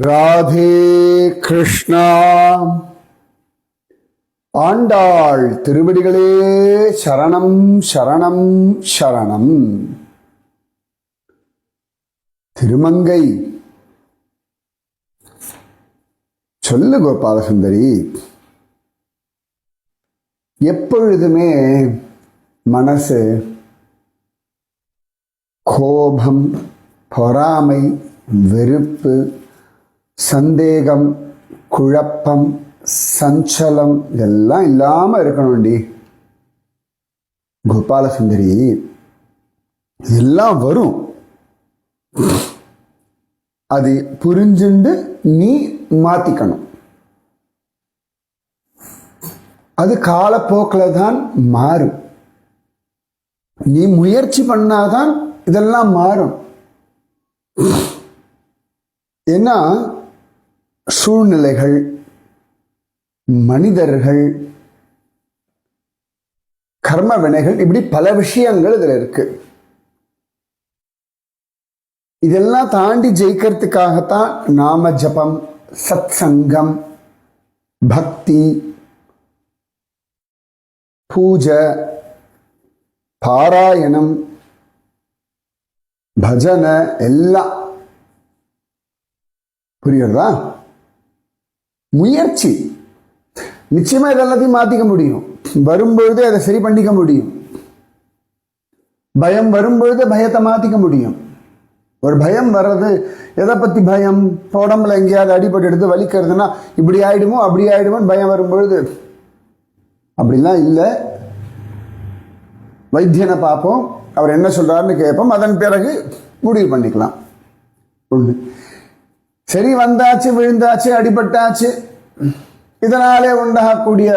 ராதே கிருஷ்ணா. ஆண்டாள் திருவடிகளே சரணம் சரணம் சரணம். திருமங்கை சொல்லு கோபாலசுந்தரி, எப்பொழுதுமே மனசு கோபம், பொறாமை, வெறுப்பு, சந்தேகம், குழப்பம், சஞ்சலம் இதெல்லாம் இல்லாம இருக்கணும்டி கோபாலசுந்தரி. இதெல்லாம் வரும், அது புரிஞ்சுண்டு நீ மாத்திக்கணும். அது காலப்போக்கில் தான் மாறும். நீ முயற்சி பண்ணாதான் இதெல்லாம் மாறும். ஏன்னா சூழ்நிலைகள், மனிதர்கள், கர்ம வினைகள், இப்படி பல விஷயங்கள் இதுல இருக்கு. இதெல்லாம் தாண்டி ஜெயிக்கிறதுக்காகத்தான் நாம ஜபம், சத் சங்கம், பக்தி, பூஜை, பாராயணம், பஜனை எல்லாம். புரியுறதா? முயற்சி நிச்சயமா இதெல்லாத்தையும் மாத்திக்க முடியும். வரும்பொழுது அதை சரி பண்ணிக்க முடியும். பயம் வரும்பொழுது பயத்தை மாத்திக்க முடியும். ஒரு பயம் வர்றது, எதை பத்தி பயம்? உடம்புல எங்கேயாவது அடிபட்டு எடுத்து வலிக்கிறதுனா இப்படி ஆயிடுமோ அப்படி ஆயிடுமோன்னு பயம் வரும்பொழுது, அப்படிலாம் இல்லை. வைத்தியனை பார்ப்போம், அவர் என்ன சொல்றாருன்னு கேட்போம், அதன் பிறகு முடிவு பண்ணிக்கலாம். ஒண்ணு, சரி வந்தாச்சு, விழுந்தாச்சு, அடிபட்டாச்சு, இதனாலே உண்டாகக்கூடிய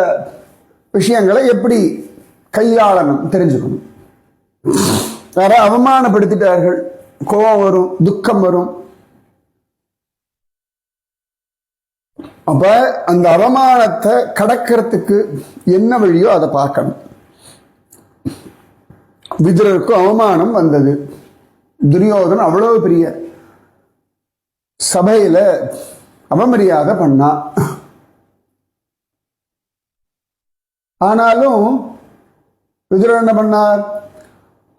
விஷயங்களை எப்படி கையாளணும் தெரிஞ்சுக்கணும். வேற அவமானப்படுத்திட்டார்கள், கோபம் வரும், துக்கம் வரும். அப்ப அந்த அவமானத்தை கடக்கிறதுக்கு என்ன வழியோ அதை பார்க்கணும். விதுரருக்கு அவமானம் வந்தது. துரியோதனன் அவ்வளவு பெரிய சபையில அவமரியாதை பண்ணா. ஆனாலும் விதுரர் என்ன பண்ணார்?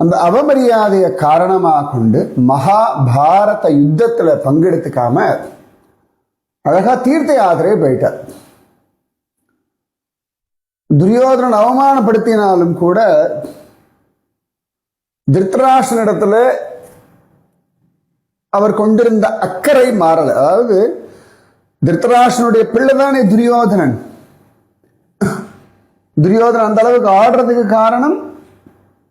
அந்த அவமரியாதையை காரணமாக கொண்டு மகாபாரத யுத்தத்துல பங்கெடுத்துக்காம அழகா தீர்த்த யாத்திரை போயிட்டார். துரியோதனன் அவமானப்படுத்தினாலும் கூட திருத்தராஷ்டிரனிடத்துல அவர் கொண்டிருந்த அக்கறை மாறல. அதாவது திருத்தராஷ்டிரனுடைய பிள்ளைதானே துரியோதனன். துரியோதனன் அந்த அளவுக்கு ஆடுறதுக்கு காரணம்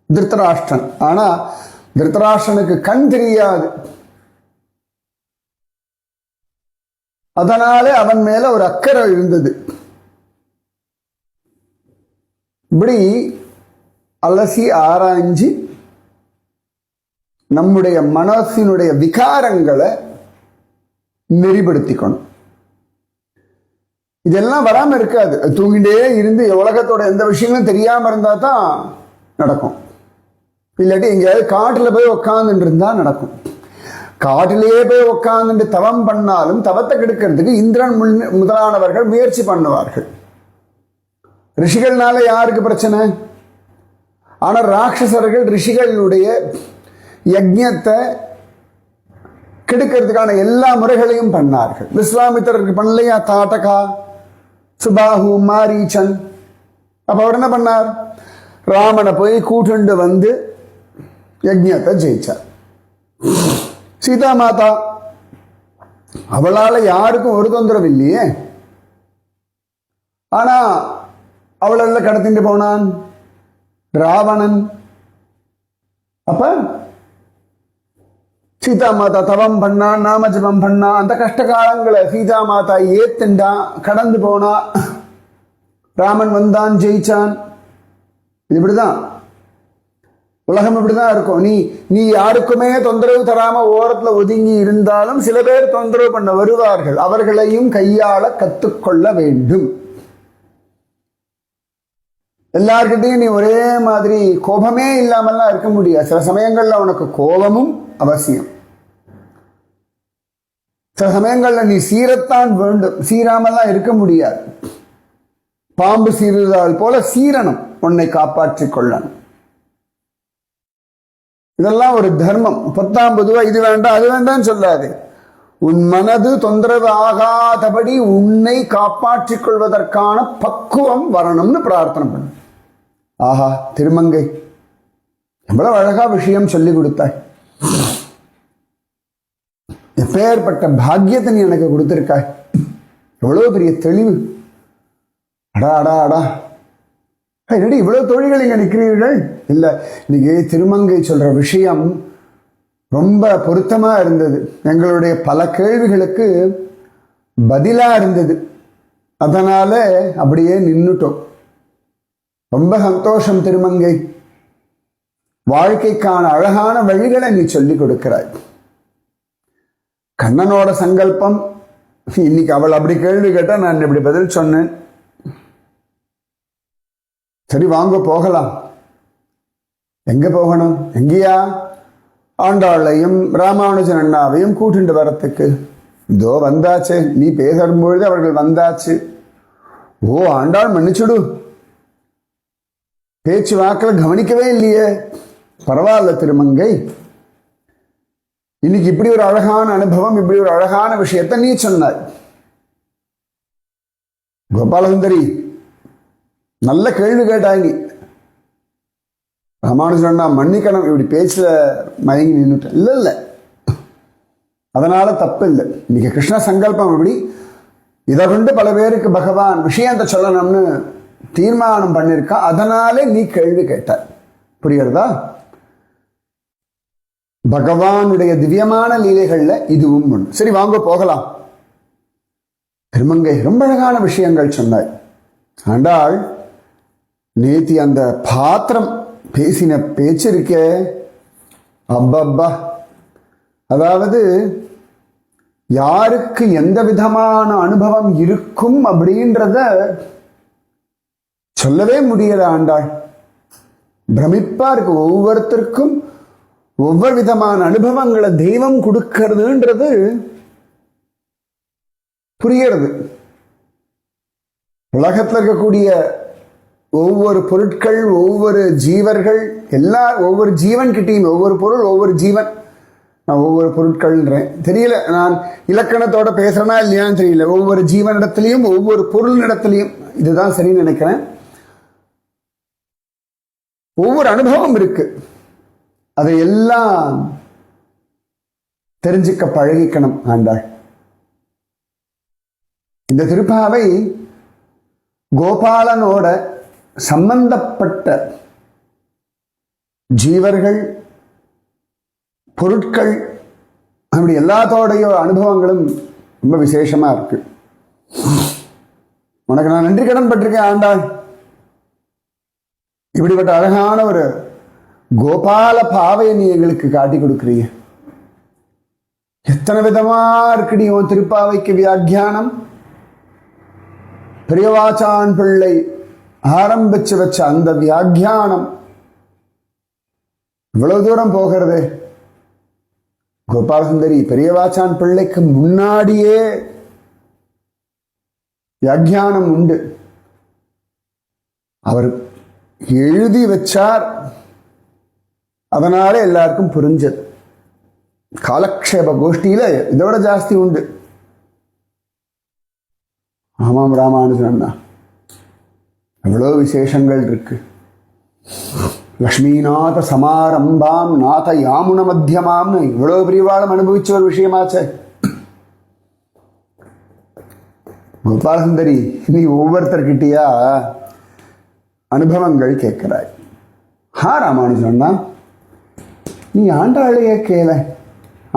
திருத்தராஷ்டிரன். ஆனா திருத்தராஷ்டிரனுக்கு கண் தெரியாது. அதனாலே அவன் மேல ஒரு அக்கறை இருந்தது. இப்படி அலசி ஆராய்ஞ்சு நம்முடைய மனசினுடைய விகாரங்களை நெறிப்படுத்திக்கணும். இதெல்லாம் வராம இருக்காது. தூங்கிட்டே இருந்து உலகத்தோட எந்த விஷயங்களும் தெரியாம இருந்தா தான் நடக்கும். இல்லாட்டி எங்கேயாவது காட்டுல போய் உக்காந்துட்டு இருந்தா நடக்கும். காட்டிலேயே போய் உக்காந்துட்டு தவம் பண்ணாலும் தவத்தை கெடுக்கிறதுக்கு இந்திரன் முதலானவர்கள் முயற்சி பண்ணுவார்கள். ரிஷிகள்னால யாருக்கு பிரச்சனை? ஆனா ராட்சசர்கள் ரிஷிகளுடைய யஜ்ஞத்தை கெடுக்கிறதுக்கான எல்லா முறைகளையும் பண்ணார்கள். விஸ்வாமித்திரருக்கு பண்ணலையா? தாட்டகா, சுபாஹு, மாரீச்சன். அப்ப அவர் என்ன பண்ணார்? ராமனை போய் கூட்டுண்டு வந்து யஜ்ஞத்தை ஜெயிச்சார். சீதா மாதா, அவளால யாருக்கும் ஒரு தொந்தரவு இல்லையே. ஆனா அவள கடத்திட்டு போனான் ராவணன். அப்ப சீதா மாதா தவம் பண்ணா, நாமஜபம் பண்ணா, அந்த கஷ்ட காலங்களை சீதா மாதா ஏத்துண்டா, கடந்து போனா, ராமன் வந்தான், ஜெயிச்சான். இது இப்படிதான் உலகம், இப்படிதான் இருக்கும். நீ யாருக்குமே தொந்தரவு தராம ஓரத்துல ஒதுங்கி இருந்தாலும் சில பேர் தொந்தரவு பண்ண வருவார்கள். அவர்களையும் கையாள கத்துக்கொள்ள வேண்டும். எல்லார்கிட்டையும் நீ ஒரே மாதிரி கோபமே இல்லாமல்லாம் இருக்க முடியாது. சில சமயங்கள்ல உனக்கு கோபமும் அவசியம். சில சமயங்கள்ல நீ சீரத்தான் வேண்டும், சீராமல்லாம் இருக்க முடியாது. பாம்பு சீருதால் போல சீரணும், உன்னை காப்பாற்றிக் கொள்ளணும். இதெல்லாம் ஒரு தர்மம். 10 இது வேண்டாம் அது வேண்டாம் சொல்லாது. உன் மனது தொந்தரவு ஆகாதபடி உன்னை காப்பாற்றிக் கொள்வதற்கான பக்குவம் வரணும்னு பிரார்த்தனை பண்ணு. ஆஹா, திருமங்கை எவ்வளவு அழகா விஷயம் சொல்லி கொடுத்தாய். எப்பேற்பட்ட பாக்கியத்தை நீ எனக்கு கொடுத்திருக்காய். எவ்வளவு பெரிய தெளிவு. அடா அடா அடா, என்னடி இவ்வளவு தோழிகள் இங்க நிற்கிறீர்கள்? இல்ல, இன்னைக்கு திருமங்கை சொல்ற விஷயம் ரொம்ப பொருத்தமா இருந்தது. எங்களுடைய பல கேள்விகளுக்கு பதிலா இருந்தது. அதனால அப்படியே நின்னுட்டோம். ரொம்ப சந்தோஷம் திருமங்கை. வாழ்க்கைக்கான அழகான வழிகளை நீ சொல்லிக் கொடுக்கிறாய். கண்ணனோட சங்கல்பம். இன்னைக்கு அவள் அப்படி கேள்வி கேட்டா நான் இப்படி பதில் சொன்னேன். சரி வாங்க போகலாம். எங்க போகணும்? எங்கேயா? ஆண்டாளையும் ராமானுஜன் அண்ணாவையும் கூட்டிட்டு வரத்துக்கு. இதோ வந்தாச்சு, நீ பேசும்பொழுது அவர்கள் வந்தாச்சு. ஓ ஆண்டாள் மன்னிச்சுடு, பேச்சு வாக்கில் கவனிக்கவே இல்லையே. பரவாயில்ல திருமங்கை, இன்னைக்கு இப்படி ஒரு அழகான அனுபவம், இப்படி ஒரு அழகான விஷயத்தை நீ சொன்னாய். கோபாலசுந்தரி நல்ல கேள்வி கேட்டாங்க. ராமானுஜன் மன்னிக்கணும், இப்படி பேச்சுல மயங்கி நின்றுட்டேன். இல்ல இல்ல, அதனால தப்பு இல்லை. இன்னைக்கு கிருஷ்ண சங்கல்பம் இப்படி, இதை கொண்டு பல பேருக்கு பகவான் விஷயத்தை சொல்லணும்னு தீர்மானம் பண்ணிருக்கா. அதனாலே நீ கேள்வி கேட்டாய். புரியுறதா? பகவானுடைய திவ்யமான லீலைகள்ல இதுவும் ஒன்று. சரி வாங்க போகலாம். திருமங்கை ரொம்ப அழகான விஷயங்கள் சொன்னாய். ஆண்டாள் நேத்தி அந்த பாத்திரம் பேசின பேச்சு இருக்கே, அப்பப்பா. அதாவது யாருக்கு எந்த விதமான அனுபவம் இருக்கும் அப்படின்றத சொல்லவே முடியல ஆண்டாள். பிரமிப்பா இருக்கு. ஒவ்வொருத்தருக்கும் ஒவ்வொரு விதமான அனுபவங்களை தெய்வம் கொடுக்கிறதுன்றது புரிகிறது. உலகத்தில் இருக்கக்கூடிய ஒவ்வொரு பொருட்கள், ஒவ்வொரு ஜீவர்கள், ஒவ்வொரு ஜீவன் கிட்டையும் ஒவ்வொரு பொருள், ஒவ்வொரு ஜீவன். நான் ஒவ்வொரு பொருட்கள்ன்றேன், தெரியல நான் இலக்கணத்தோட பேசுறேனா இல்லையான்னு தெரியல. ஒவ்வொரு ஜீவனிடத்திலையும் ஒவ்வொரு பொருளிடத்திலையும், இதுதான் சரின்னு நினைக்கிறேன், ஒவ்வொரு அனுபவம் இருக்கு. அதையெல்லாம் தெரிஞ்சுக்க பழகிக்கணும் ஆண்டாள். இந்த திருப்பாவை கோபாலனோட சம்பந்தப்பட்ட ஜீவர்கள், பொருட்கள், அப்படி எல்லாத்தோடைய அனுபவங்களும் ரொம்ப விசேஷமா இருக்கு. உனக்கு நான் நன்றி கடன் பட்டிருக்கேன் ஆண்டாள். இப்படிப்பட்ட அழகான ஒரு கோபால பாவையை நீ எங்களுக்கு காட்டி கொடுக்குறீங்க. எத்தனை விதமா இருக்குடி உன் திருப்பாவைக்கு வியாக்கியானம். பெரியவாச்சான் பிள்ளை ஆரம்பிச்சு வச்ச அந்த வியாக்கியானம் இவ்வளவு தூரம் போகிறது. கோபாலசுந்தரி பெரியவாச்சான் பிள்ளைக்கு முன்னாடியே வியாக்கியானம் உண்டு. அவர் எழுதி வச்சார், அதனால எல்லாருக்கும் புரிஞ்சது. காலக்ஷேப கோஷ்டியில இதோட ஜாஸ்தி உண்டு. ஆமாம் ராமானுஜன் அண்ணா, எவ்வளவு விசேஷங்கள் இருக்கு. லக்ஷ்மிநாத சமாரம்பாம் நாத யாமுன மத்தியமாம்னு இவ்வளவு பிரிவாளம் அனுபவிச்ச ஒரு விஷயமாச்சே. கோபாலசுந்தரி, நீ ஒவ்வொருத்தர்கிட்டயா அனுபவங்கள் கேட்கிறாய். ஹா ராமானுஜன் அண்ணா, நீ ஆண்டாளையே கேள.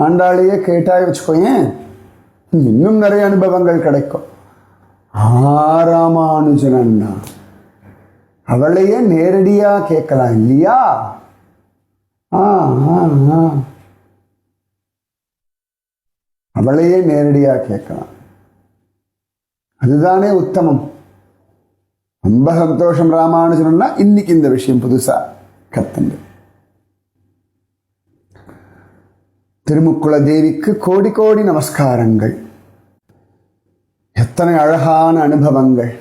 ஆண்டாளையே கேட்டாய் வச்சுக்கோயேன், இன்னும் நிறைய அனுபவங்கள் கிடைக்கும். ராமானுஜன் அண்ணா, அவளையே நேரடியா கேட்கலாம் இல்லையா? அவளையே நேரடியா கேட்கலாம், அதுதானே உத்தமம். ரொம்ப சந்தோஷம் ராமானுஜன்னா. இன்னைக்கு இந்த விஷயம் புதுசா கத்துண்டு. திருமுக்குள தேவிக்கு கோடி கோடி நமஸ்காரங்கள். எத்தனை அழகான அனுபவங்கள்.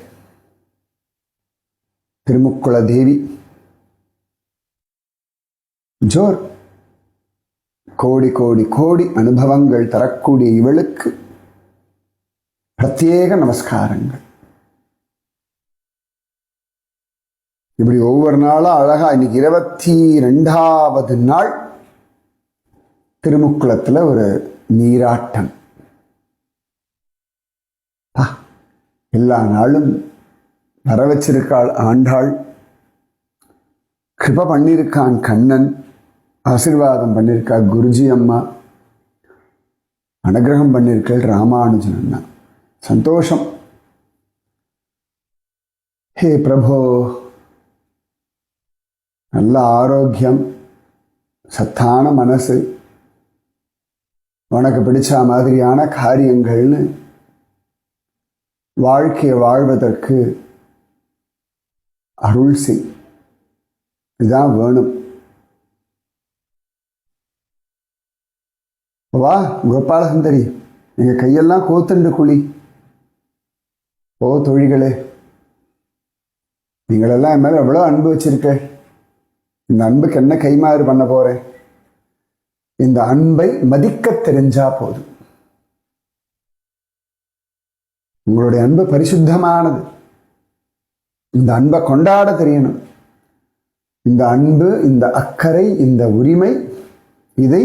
திருமுக்குள தேவி ஜோர். கோடி கோடி கோடி அனுபவங்கள் தரக்கூடிய இவளுக்கு பிரத்யேக நமஸ்காரங்கள். இப்படி ஒவ்வொரு நாளும் அழகா இன்னைக்கு 22வது நாள் திருமுக்குளத்துல ஒரு நீராட்டம். எல்லா நாளும் வர வச்சிருக்காள் ஆண்டாள். கிருப பண்ணிருக்கான் கண்ணன். ஆசீர்வாதம் பண்ணிருக்கா குருஜி அம்மா. அனுகிரகம் பண்ணிருக்கள் ராமானுஜன் அண்ணா. சந்தோஷம். ஹே பிரபோ, நல்ல ஆரோக்கியம், சத்தான மனசு, உனக்கு பிடிச்ச மாதிரியான காரியங்கள்னு வாழ்க்கையை வாழ்வதற்கு அருள் செய். இதுதான் வேணும். வா கோபாலசுந்தரி, எங்க கையெல்லாம் கோத்துண்டு குழி. ஓ தொழிகளே, நீங்களெல்லாம் என் மேல எவ்வளவு அன்பு வச்சிருக்க. இந்த அன்புக்கு என்ன கைமாறு பண்ண போறேன்? இந்த அன்பை மதிக்க தெரிஞ்சா போதும். உங்களுடைய அன்பு பரிசுத்தமானது. இந்த அன்பை கொண்டாட தெரியணும். இந்த அன்பு, இந்த அக்கறை, இந்த உரிமை, இதை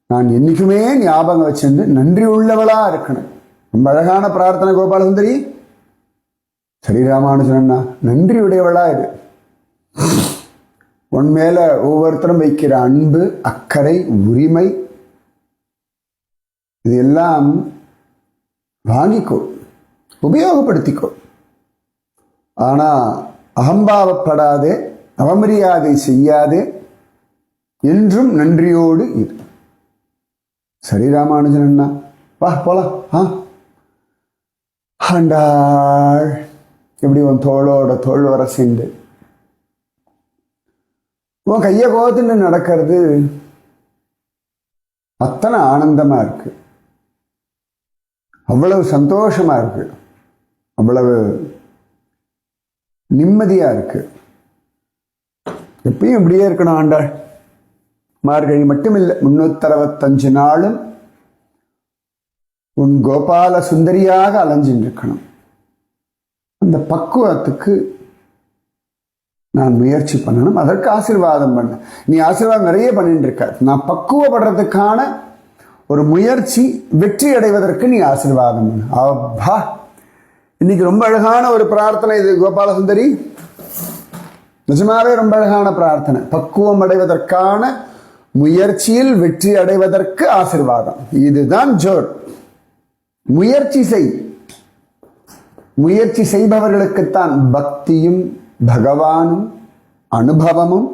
நான் என்னைக்குமே ஞாபகம் வச்சுட்டு நன்றி உள்ளவளா இருக்கணும். ரொம்ப அழகான பிரார்த்தனை கோபாலசுந்தரி. சரி ராமானுஜனா, நன்றி உடையவளா இது. உன் மேல ஒவ்வொருத்தரும் வைக்கிற அன்பு, அக்கறை, உரிமை, இது எல்லாம் வாங்கிக்கோ, உபயோகப்படுத்திக்கோ. ஆனா அகம்பாவப்படாதே, அவமரியாதை செய்யாதே, என்றும் நன்றியோடு இரு. சரி ராமானுஜன் அண்ணா, வா போலாம். ஆண்டாள் எப்படி உன் தோளோட தோள் வர சேர்ந்து உன் கைய கோத்துன்னு நடக்கிறது அத்தனை ஆனந்தமா இருக்கு. அவ்வளவு சந்தோஷமா இருக்கு. அவ்வளவு நிம்மதியா இருக்கு. எப்பயும் இப்படியே இருக்கணும் ஆண்டாள். மார்கழி மட்டும் இல்லை, 365 நாளும் உன் கோபால சுந்தரியாக அலைஞ்சின்னு இருக்கணும். அந்த பக்குவத்துக்கு நான் முயற்சி பண்ணணும். அதற்கு ஆசீர்வாதம் பண்ண. நீ ஆசீர்வாதம் நிறைய பண்ணிட்டு இருக்க. நான் பக்குவப்படுறதுக்கான ஒரு முயற்சி, வெற்றி அடைவதற்கு நீ ஆசீர்வாதம் பண்ண. அப்பா, இன்னைக்கு ரொம்ப அழகான ஒரு பிரார்த்தனை இது கோபால சுந்தரி. நிஜமாவே ரொம்ப அழகான பிரார்த்தனை. பக்குவம் அடைவதற்கான முயற்சியில் வெற்றி அடைவதற்கு ஆசீர்வாதம். இதுதான் ஜோர். முயற்சி செய். முயற்சி செய்பவர்களுக்குத்தான் பக்தியும் பகவானும் அனுபவமும்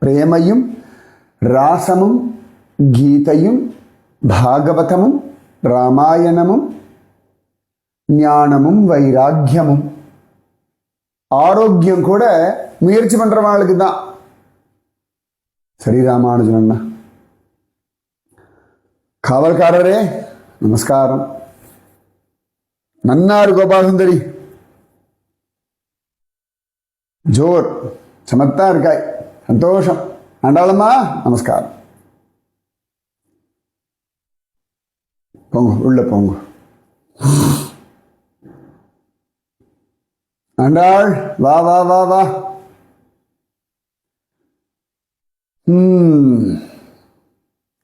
பிரேமையும் ராசமும் கீதையும் பாகவதமும் ராமாயணமும் ஞானமும் வைராக்கியமும் ஆரோக்கியம் கூட முயற்சி பண்றவங்களுக்கு தான். சரி ராமானுஜன் அண்ணா. காவல்காரரே நமஸ்காரம். நன்னார் கோபாலசுந்தரி. ஜோர், சமத்தா இருக்காய். சந்தோஷம். ஆண்டாளம்மா நமஸ்காரம். போங்க, உள்ள போங்க. ஆண்டாள் வா வா வா வா.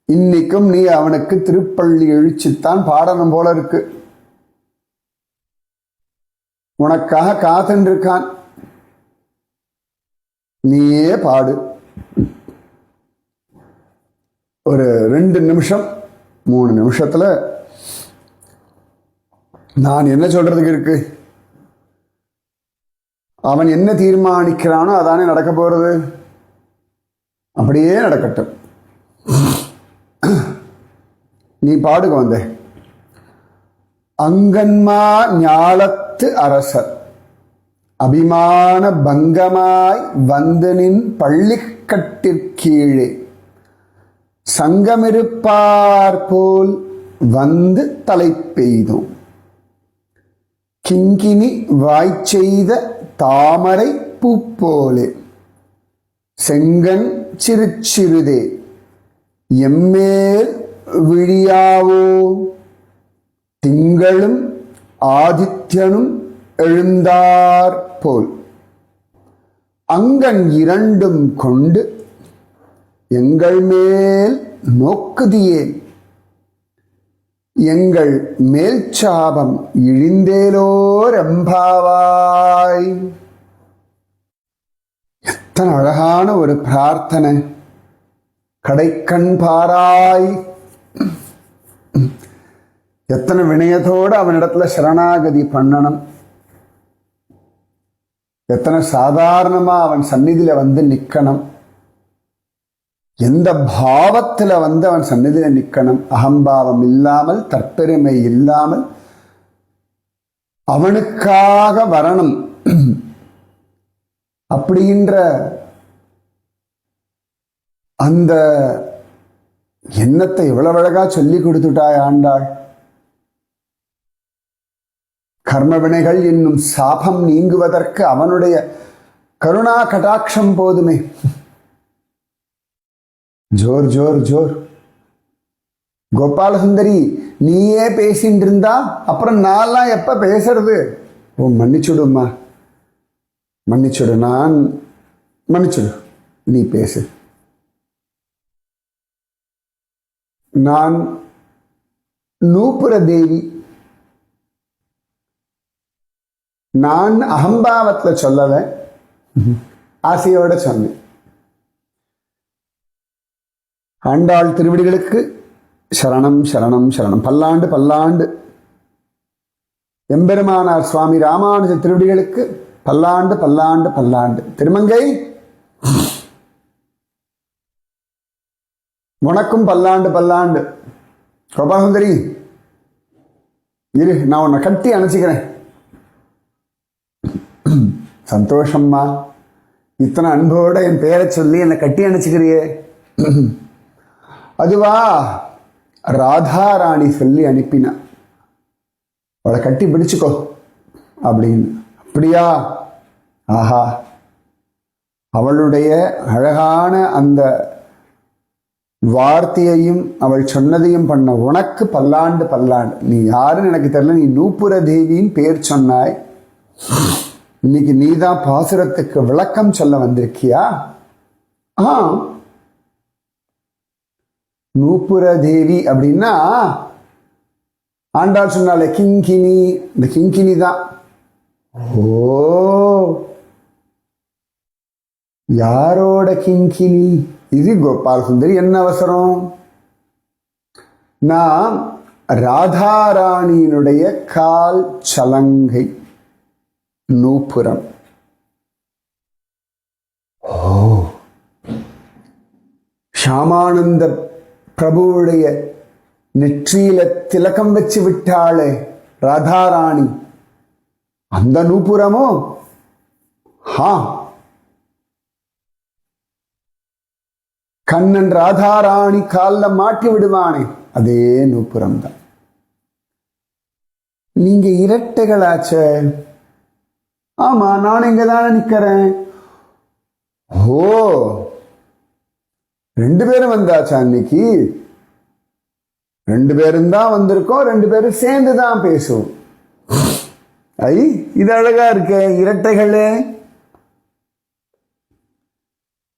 இன்னைக்கும் நீ அவனுக்கு திருப்பள்ளி எழுச்சித்தான் பாடணும் போல இருக்கு. உனக்காக காத்துன்னு இருக்கான். நீயே பாடு. ஒரு 2 நிமிஷம் 3 நிமிஷத்துல நான் என்ன சொல்றதுக்கு இருக்கு? அவன் என்ன தீர்மானிக்கிறானோ அதானே நடக்க போறது. அப்படியே நடக்கட்டும். நீ பாடுக வந்தே. அங்கன்மா ஞாலத்து அரசர் அபிமான பங்கமாய் வந்து நின் பள்ளிக்கட்டிற்கீழே சங்கமிருப்பார் போல் வந்து தலை பெய்தோம். கிங்கினி வாய்ச்செய்த தாமரை பூப்போலே செங்கன் சிறுச்சிறுதே எம்மேல் விழியாவோ திங்களும் ஆதித்யனும் எழுந்தார் போல் அங்கன் இரண்டும் கொண்டு எங்கள் மேல் நோக்குதியே எங்கள் மேல் சாபம் இழிந்தேலோர் எம்பாவாய். எத்தனை அழகான ஒரு பிரார்த்தனை. கடைக்கண் பாராய். எத்தனை வினயத்தோடு அவனிடத்துல சரணாகதி பண்ணணும். எத்தனை சாதாரணமா அவன் சந்நிதியில வந்து நிக்கணும். எந்த பாவத்துல வந்து அவன் சந்நிதியில நிக்கணும். அகம்பாவம் இல்லாமல், தற்பெருமை இல்லாமல் அவனுக்காக வரணும் அப்படின்ற அந்த எண்ணத்தை எவ்வளவு அழகா சொல்லி கொடுத்துட்டாய் ஆண்டாள். கர்ம வினைகள் என்னும் சாபம் நீங்குவதற்கு அவனுடைய கருணா கடாட்சம் போதுமே. ஜோர் ஜோர் ஜோர். கோபாலசுந்தரி நீயே பேசிட்டு இருந்தா அப்புறம் நான்லாம் எப்ப பேசுறது? ஓ மன்னிச்சுடுமா, மன்னிச்சுடு, நான் மன்னிச்சுடு, நீ பேசு. நான் நூபுர தேவி. நான் அகம்பாவத்துல சொல்லல, ஆசையோட சொன்னேன். ஆண்டாள் திருவடிகளுக்கு சரணம் சரணம் சரணம். பல்லாண்டு பல்லாண்டு. எம்பெருமானார் சுவாமி ராமானுஜ திருவடிகளுக்கு பல்லாண்டு பல்லாண்டு பல்லாண்டு. திருமங்கை உனக்கும் பல்லாண்டு பல்லாண்டு. கோபாலசுந்தரி இரு, நான் உன்னை கட்டி அணைச்சிக்கிறேன். சந்தோஷம்மா, இத்தனை அன்போட என் பேரை சொல்லி என்னை கட்டி அணைச்சிக்கிறியே. அதுவா ராதாராணி சொல்லி அனுப்பினா, அவளை கட்டி பிடிச்சுக்கோ அப்படின்னு. அப்படியா? ஆஹா, அவளுடைய அழகான அந்த வார்த்தையையும் அவள் சொன்னதையும் பண்ண உனக்கு பல்லாண்டு பல்லாண்டு. நீ யாருன்னு எனக்கு தெரியல, நீ நூபுர தேவியின் பேர் சொன்னாய். இன்னைக்கு நீதான் பாசுரத்துக்கு விளக்கம் சொல்ல வந்திருக்கியா? நூபுர தேவி அப்படின்னா ஆண்டாள் சொன்னாலே கிங்கினி, இந்த கிங்கினி தான். ஓ, யாரோட கிங்கினி இது? கோபாலசுந்தரி என்ன அவசரம்? நான் ராதாராணியினுடைய கால் சலங்கை நூபுரம். ஓ, ஷாமானந்த பிரபுவுடைய நெற்றியில திலகம் வச்சு விட்டாளே ராதாராணி, அந்த நூபுரமோ? கண்ணன் ராதாராணி கால்ல மாட்டி விடுவானே, அதே நூபுரம் தான். நீங்க இரட்டைகளாச்ச? ஆமா, நான் இங்கதானே நிக்கிறேன். ஓ, ரெண்டு பேரும் வந்தாச்சா? அன்னைக்கு ரெண்டு பேரும் தான் வந்திருக்கோம், ரெண்டு பேரும் சேர்ந்துதான் பேசுவோம். ஐ, இது அழகா இருக்க, இரட்டைகளே.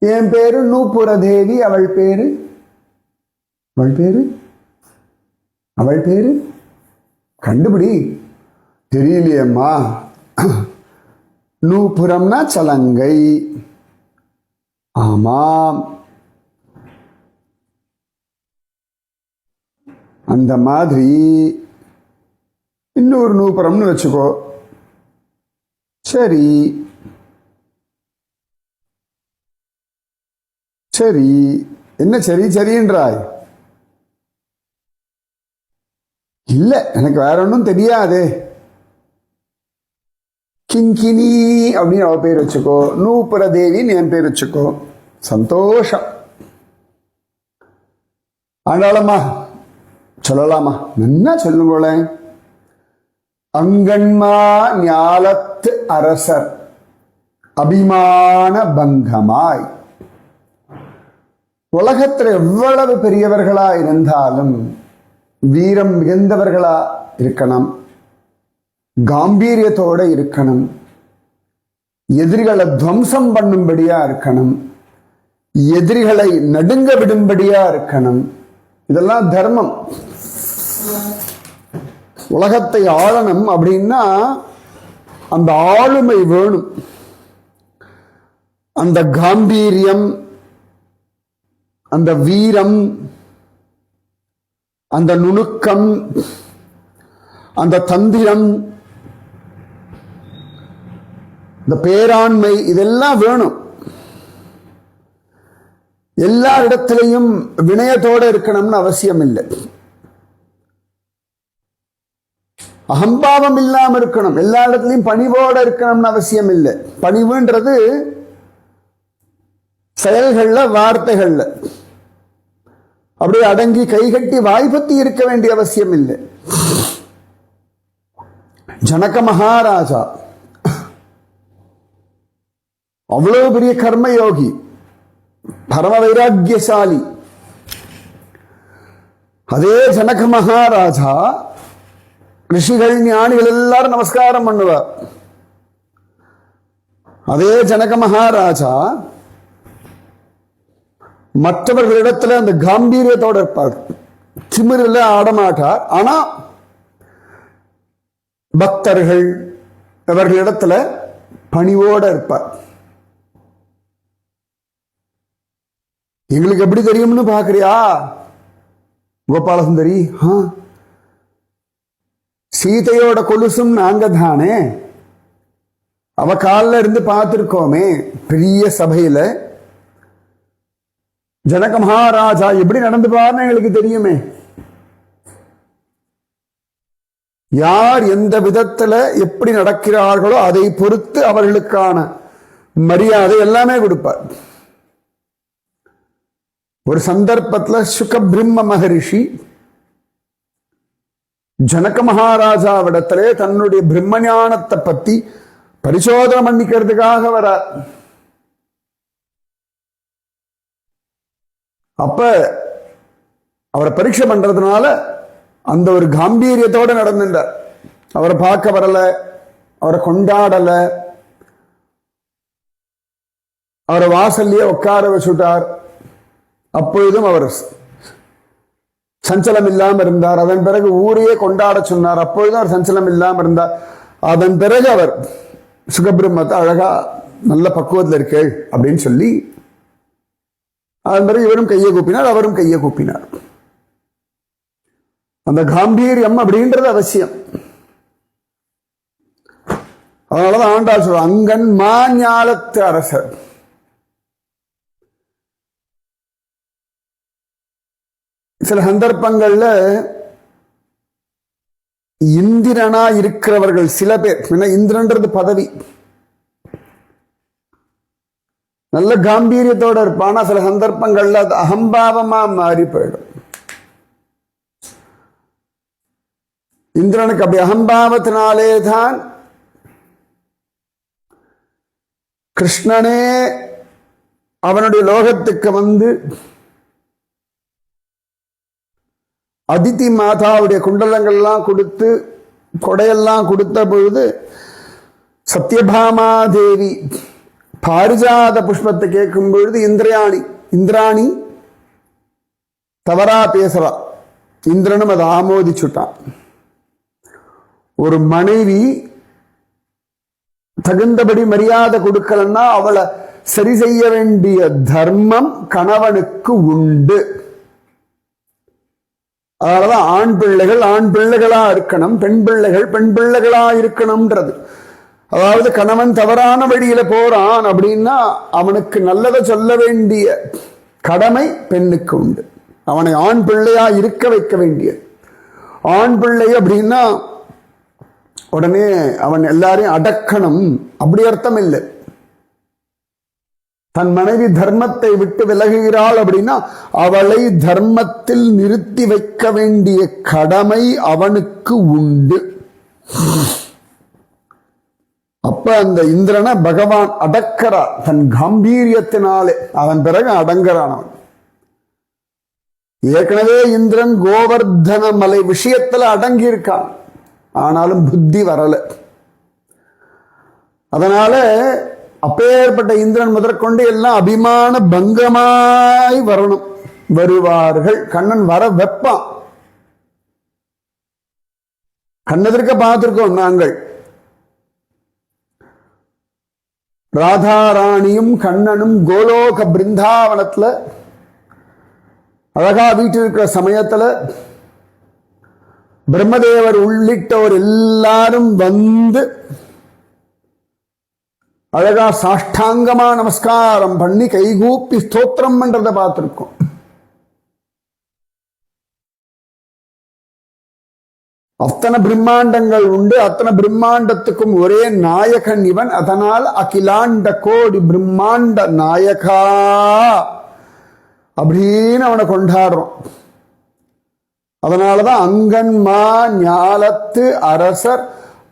என் பேரு நூபுர தேவி, அவள் பேரு அவள் பேரு கண்டுபிடி. தெரியலையம்மா. நூபுரம்னா சலங்கை. ஆமாம், அந்த மாதிரி இன்னொரு நூபுரம்னு வச்சுக்கோ. சரி சரி, என்ன சரி சரின்றாய்? இல்ல, எனக்கு வேற ஒன்றும் தெரியாதே. கிங்கினி அப்படின்னு அவ பேர் வச்சுக்கோ, நூபுர தேவின்னு என் பேர் வச்சுக்கோ. சந்தோஷம். ஆண்டாளம்மா சொல்லலாமா? என்ன சொல்லுங்களேன். அங்கன்மா ஞாலத்து அரசர் அபிமான பங்கமாய். உலகத்தில் எவ்வளவு பெரியவர்களா இருந்தாலும் வீரம் மிகுந்தவர்களா இருக்கணும், காம்பீரியத்தோட இருக்கணும், எதிரிகளை துவம்சம் பண்ணும்படியா இருக்கணும், எதிரிகளை நடுங்க விடும்படியா இருக்கணும். இதெல்லாம் தர்மம். உலகத்தை ஆளணும் அப்படின்னா அந்த ஆளுமை வேணும். அந்த காம்பீரியம், அந்த வீரம், அந்த நுணுக்கம், அந்த தந்திரம், இந்த பேராண்மை, இதெல்லாம் வேணும். எல்லா இடத்திலையும் வினயத்தோடு இருக்கணும்னு அவசியம் இல்லை. அகம்பாவம் இல்லாம இருக்கணும். எல்லா இடத்துலையும் பணிவோட இருக்கணும்னு அவசியம் இல்லை. பணிவுன்றது செயல்கள்ல, வார்த்தைகள்ல அப்படியே அடங்கி கைகட்டி வாய்ப்பத்தி இருக்க வேண்டிய அவசியம் இல்லை. ஜனக மகாராஜா அவ்வளவு பெரிய கர்மயோகி, பரம வைராக்கியசாலி. அதே ஜனக மகாராஜா ரிஷிகள் ஞானிகள் எல்லாரும் நமஸ்காரம் பண்ணுவார். அதே ஜனக மகாராஜா மற்றவர்களிடத்துல அந்த காம்பீரியத்தோடு இருப்பார், திமிரில் ஆடமாட்டார். ஆனா பக்தர்கள் அவர்களிடத்துல பணிவோட இருப்பார். எங்களுக்கு எப்படி தெரியும்னு பாக்குறியா கோபாலசுந்தரி? சீதையோட கொலுசும் நாங்க தானே, அவ காலில் இருந்து பார்த்திருக்கோமே பெரிய சபையில. ஜனக மகாராஜா எப்படி நடந்துப்பார்னு எங்களுக்கு தெரியுமே. யார் எந்த விதத்துல எப்படி நடக்கிறார்களோ அதை பொறுத்து அவர்களுக்கான மரியாதை எல்லாமே கொடுப்பார். ஒரு சந்தர்ப்பத்தில் சுகபிரம்ம மகரிஷி ஜனக மகாராஜாவிடத்திலே தன்னுடைய பிரம்ம ஞானத்தை பத்தி பரிசோதனை பண்ணிக்கிறதுக்காக வரார். அப்ப அவரை பரீட்சை பண்றதுனால அந்த ஒரு காம்பீரியத்தோட நடந்துட்டார். அவரை பார்க்க வரல, அவரை கொண்டாடல, அவரை வாசல்லையே உட்கார வச்சுட்டார். அப்பொழுதும் அவர் சஞ்சலம் இல்லாம இருந்தார். அதன் பிறகு ஊரையே கொண்டாட சொன்னார். அப்பொழுதும் அவர் சஞ்சலம் இல்லாம இருந்தார். அதன் பிறகு அவர் சுகபிரம்மத்தை அழகா நல்ல பக்குவத்தில் இருக்கே அப்படின்னு சொல்லி அதன் பிறகு இவரும் கையை கூப்பினார், அவரும் கையை கூப்பினார். அந்த காம்பீரியம் அப்படின்றது அவசியம். அதனாலதான் ஆண்டாள் சொல்ற அங்கன் மாஞாலத்து அரசர். சில சந்தர்ப்பங்கள்ல இந்திரனா இருக்கிறவர்கள் சில பேர், இந்திரன்றது பதவி, நல்ல காம்பீரியத்தோட இருப்பானா சில சந்தர்ப்பங்கள்ல அது அகம்பாவமா மாறி போயிடும். இந்திரனுக்கு அப்படி அகம்பாவத்தினாலே தான் கிருஷ்ணனே அவனுடைய லோகத்துக்கு வந்து அதித்தி மாதாவுடைய குண்டலங்கள்லாம் கொடுத்து கொடையெல்லாம் கொடுத்த பொழுது சத்யபாமா தேவி பாரிஜாத புஷ்பத்தை கேட்கும் பொழுது இந்திராணி தவறா பேசுறா. இந்திரனும் அதை ஆமோதிச்சுட்டான். ஒரு மனைவி தகுந்தபடி மரியாதை கொடுக்கலன்னா அவளை சரி செய்ய வேண்டிய தர்மம் கணவனுக்கு உண்டு. அதனாலதான் ஆண் பிள்ளைகள் ஆண் பிள்ளைகளா இருக்கணும், பெண் பிள்ளைகள் பெண் பிள்ளைகளா இருக்கணும்ன்றது. அதாவது கணவன் தவறான வழியில போறான் அப்படின்னா அவனுக்கு நல்லதை சொல்ல வேண்டிய கடமை பெண்ணுக்கு உண்டு. அவனை ஆண் பிள்ளையா இருக்க வைக்க வேண்டிய. ஆண் பிள்ளை அப்படின்னா உடனே அவன் எல்லாரையும் அடக்கணும் அப்படி அர்த்தம் இல்லை. தன் மனைவி தர்மத்தை விட்டு விலகுகிறாள் அப்படின்னா அவளை தர்மத்தில் நிறுத்தி வைக்க வேண்டிய கடமை அவனுக்கு உண்டு. அப்ப அந்த இந்திரனை பகவான் அடக்கிறார் தன் கம்பீரியத்தினாலே. அதன் பிறகு அடங்குறான் அவன். ஏற்கனவே இந்திரன் கோவர்தன மலை விஷயத்துல அடங்கி இருக்கான், ஆனாலும் புத்தி வரல. அதனால அப்பேற்பட்ட இந்திரன் முதற்கொண்டு எல்லாம் அபிமான பங்கமாய் வரணும், வருவார்கள். கண்ணன் வர வெப்பான். கண்ணெதிர்க்க பார்த்திருக்கோம் நாங்கள். ராதாராணியும் கண்ணனும் கோலோக பிருந்தாவனத்துல அழகா வீட்டில் இருக்கிற சமயத்துல பிரம்மதேவர் உள்ளிட்டவர் எல்லாரும் வந்து அழகா சாஷ்டாங்கமா நமஸ்காரம் பண்ணி கைகூப்பி ஸ்தோத்திரம் பண்றதை பார்த்திருக்கோம். அத்தனை பிரம்மாண்டங்கள் உண்டு, அத்தனை பிரம்மாண்டத்துக்கும் ஒரே நாயகன் இவன். அதனால் அகிலாண்ட கோடி பிரம்மாண்ட நாயகா அப்படின்னு அவனை கொண்டாடுறோம். அதனாலதான் அங்கன்மா ஞாலத்து அரசர்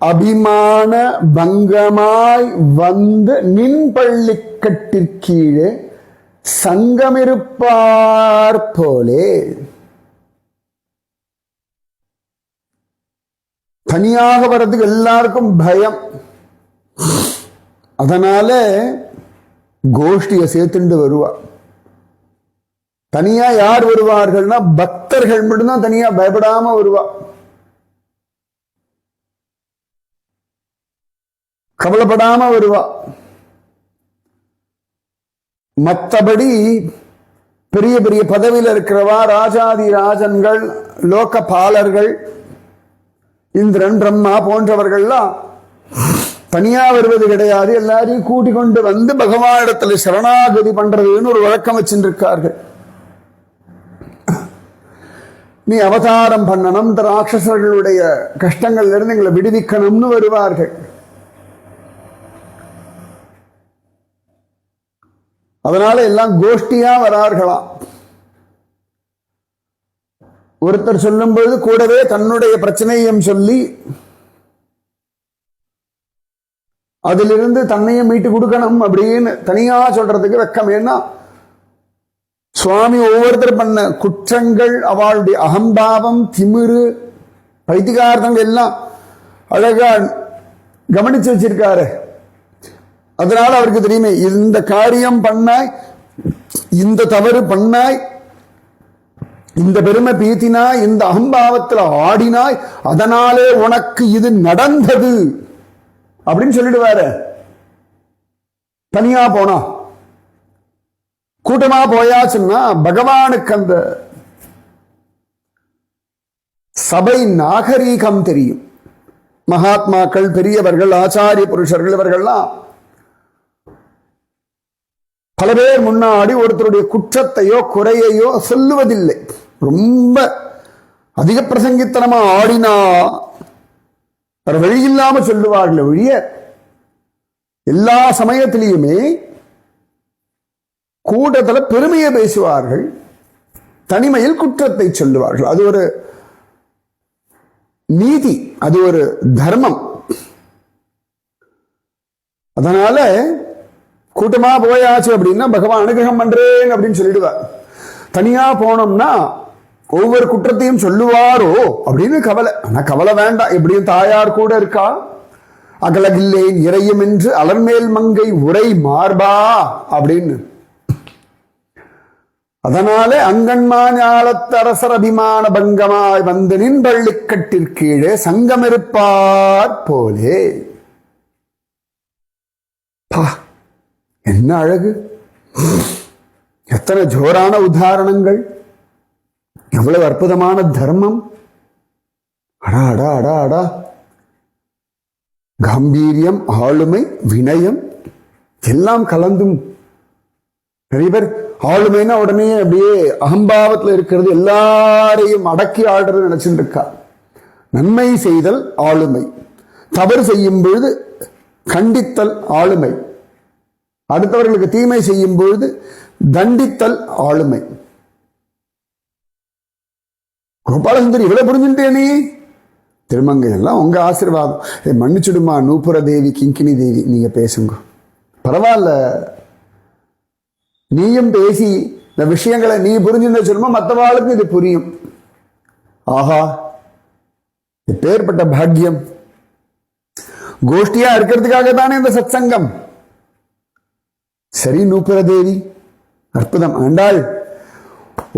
அபிமான பங்கமாய் வந்து நின் பள்ளிக்கட்டிற்கீழே சங்கமிருப்பார் போலே. தனியாக வர்றதுக்கு எல்லாருக்கும் பயம். அதனால கோஷ்டியை சேர்த்துண்டு வருவா. தனியா யார் வருவார்கள்னா பக்தர்கள் மட்டும்தான் தனியா பயப்படாம வருவா. கவலைப்படாம வருவா. மற்றபடி பெரிய பெரிய பதவியில் இருக்கிறவா, ராஜாதி ராஜன்கள், லோகபாலர்கள், இந்திரன் பிரம்மா போன்றவர்கள்லாம் தனியா வருவது கிடையாது. எல்லாரையும் கூட்டிக் கொண்டு வந்து பகவானிடத்துல சரணாகதி பண்றதுன்னு ஒரு வழக்கம் வச்சிருக்கார்கள். நீ அவதாரம் பண்ணணும், இந்த ராட்சசர்களுடைய கஷ்டங்கள்ல இருந்து எங்களை விடுவிக்கணும்னு வருவார்கள். அதனால எல்லாம் கோஷ்டியா வரார்களாம். ஒருத்தர் சொல்லும் பொழுது கூடவே தன்னுடைய பிரச்சனையும் சொல்லி அதிலிருந்து தன்னையும் மீட்டு கொடுக்கணும் அப்படின்னு தனியா சொல்றதுக்கு வெக்கம். ஏன்னா சுவாமி ஒவ்வொருத்தர் பண்ண குற்றங்கள், அவளுடைய அகம்பாவம், திமிரு, பைத்திகார்த்தங்கள் எல்லாம் அழகா கவனிச்சு வச்சிருக்காரு. அதனால அவருக்கு தெரியுமே, இந்த காரியம் பண்ணாய், இந்த தவறு பண்ணாய், இந்த பெருமை பீத்தினாய், இந்த அகம்பாவத்தில் ஆடினாய், அதனாலே உனக்கு இது நடந்தது அப்படின்னு சொல்லிடுவாரு. தனியா போனா. கூட்டமா போயாச்சுன்னா பகவானுக்கு அந்த சபை நாகரீகம் தெரியும். மகாத்மாக்கள், பெரியவர்கள், ஆச்சாரிய புருஷர்கள் இவர்கள்லாம் பல பேர் முன்னாடி ஒருத்தருடைய குற்றத்தையோ குறையையோ சொல்லுவதில்லை. ரொம்ப அதிக பிரசங்கித்தனமா ஆடினா வழி இல்லாம சொல்லுவார்கள் ஒழிய எல்லா சமயத்திலையுமே கூட்டத்தில் பெருமையை பேசுவார்கள், தனிமையில் குற்றத்தை சொல்லுவார்கள். அது ஒரு நீதி, அது ஒரு தர்மம். அதனால கூட்டமா போயாச்சு அப்படின்னா பகவான் அனுகிரகம் பண்றேன் அப்படின்னு சொல்லிடுவார். தனியா போனோம்னா ஒவ்வொரு குற்றத்தையும் சொல்லுவாரோ அப்படின்னு கவலை. ஆனா கவலை வேண்டாம், எப்படியும் தாயார் கூட இருக்கா. அகலகில்லேன் இறையும் என்று அலர்மேல் மங்கை உரை மார்பா அப்படின்னு. அதனாலே அங்கன்மா ஞாலத்தரசர் அபிமான பங்கமாய் வந்து நின் பள்ளிக்கட்டிற்கீழே சங்கமிருப்பார் போலே. என்ன அழகு! எத்தனை ஜோரான உதாரணங்கள்! எவ்வளவு அற்புதமான தர்மம்! அடா அடா அடா அடா! கம்பீரியம், ஆளுமை, வினயம் எல்லாம் கலந்தும். நிறைய பேர் ஆளுமைன்னா உடனே அப்படியே அகம்பாவத்தில் இருக்கிறது, எல்லாரையும் அடக்கி ஆடுறது நினைச்சுட்டு இருக்கா. நன்மை செய்தல் ஆளுமை, தவறு செய்யும் பொழுது கண்டித்தல் ஆளுமை, அடுத்தவர்களுக்கு தீமை செய்யும் பொழுது தண்டித்தல் ஆளுமை. கோபாலசுந்தரி இவ்வளவு புரிஞ்சுட்டே நீ திருமங்கை எல்லாம் உங்க ஆசீர்வாதம். மன்னிச்சுடுமா நூபுர தேவி கிங்கினி தேவி, நீங்க பேசுங்க பரவாயில்ல. நீயும் பேசி இந்த விஷயங்களை நீ புரிஞ்சுன்னு சொல்லுமா மற்றவாளுக்கு இது புரியும். ஆஹா, எப்பேற்பட்ட பாக்கியம். கோஷ்டியா இருக்கிறதுக்காக தானே இந்த சத்சங்கம். சரி நூபுர தேவி, அற்புதம். ஆண்டாள்,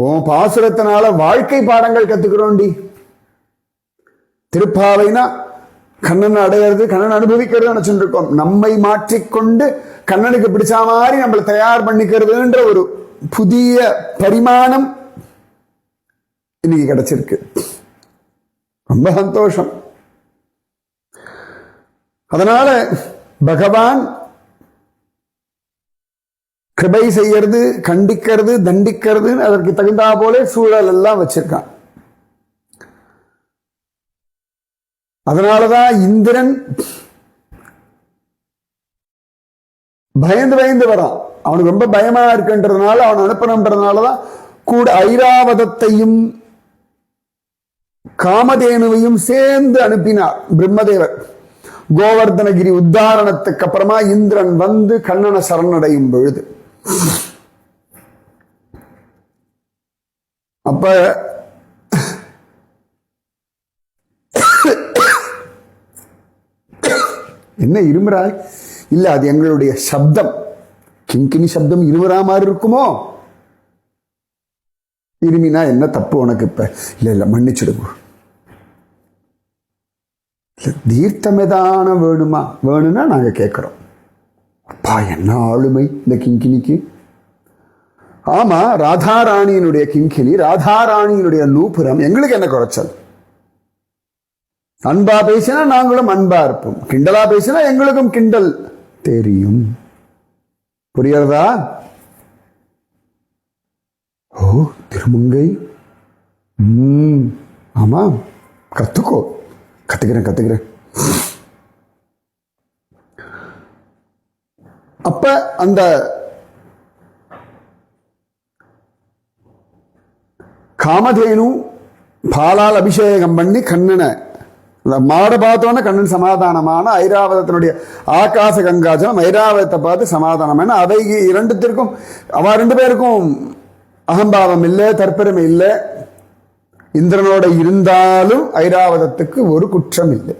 உன் பாசுரத்தினால வாழ்க்கை பாடங்கள் கத்துக்கிறோண்டி. திருப்பாவைனா கண்ணன் அடையிறது, கண்ணன் அனுபவிக்கிறது நினைச்சுட்டு இருக்கோம். நம்மை மாற்றிக்கொண்டு கண்ணனுக்கு பிடிச்ச மாதிரி நம்மளை தயார் பண்ணிக்கிறதுன்ற ஒரு புதிய பரிமாணம் இன்னைக்கு கிடைச்சிருக்கு. ரொம்ப சந்தோஷம். அதனால பகவான் கிருபை செய்யறது, கண்டிக்கிறது, தண்டிக்கிறது, அதற்கு தகுந்தா போல சூழல் எல்லாம் வச்சிருக்கான். அதனாலதான் இந்திரன் பயந்து பயந்து வரான். அவனுக்கு ரொம்ப பயமா இருக்குன்றதுனால அவன் அனுப்பணுன்றதுனாலதான் கூட ஐராவதத்தையும் காமதேனுவையும் சேர்ந்து அனுப்பினார் பிரம்மதேவர். கோவர்தனகிரி உத்தாரணத்துக்கு அப்புறமா இந்திரன் வந்து கண்ணனை சரணடையும் பொழுது அப்ப என்ன இருமுறாய்? இல்ல, அது எங்களுடைய சப்தம். கிங்கினி சப்தம் இருமுறா மாதிரி இருக்குமோ? இருமினா என்ன தப்பு உனக்கு? இப்ப இல்ல மன்னிச்சிடுங்க. தீர்த்தமெதான வேணுமா? வேணும்னா நாங்க கேட்கிறோம். அப்பா என்ன ஆளுமை இந்த கிங்கினிக்கு. ஆமா, ராதாராணியினுடைய கிங்கினி, ராதாராணியினுடைய நூபுரம், எங்களுக்கு என்ன குறைச்சல்? அன்பா பேசினா நாங்களும் அன்பா இருப்போம், கிண்டலா பேசினா எங்களுக்கும் கிண்டல் தெரியும். புரியறதா? ஓ திருமங்கை, ஆமா கத்துக்கோ. கத்துக்கிறேன். அப்ப அந்த காமதேனு பாலால் அபிஷேகம் பண்ணி கண்ணனை மாட பார்த்தோன்னா கண்ணன் சமாதானமான, ஐராவதத்தினுடைய ஆகாச கங்காஜலம் ஐராவதத்தை பார்த்து சமாதானமான. அவை இரண்டுத்திற்கும் அவ ரெண்டு பேருக்கும் அகம்பாவம் இல்லை, தற்பெருமை இல்லை. இந்திரனோட இருந்தாலும் ஐராவதத்துக்கு ஒரு குற்றம் இல்லை.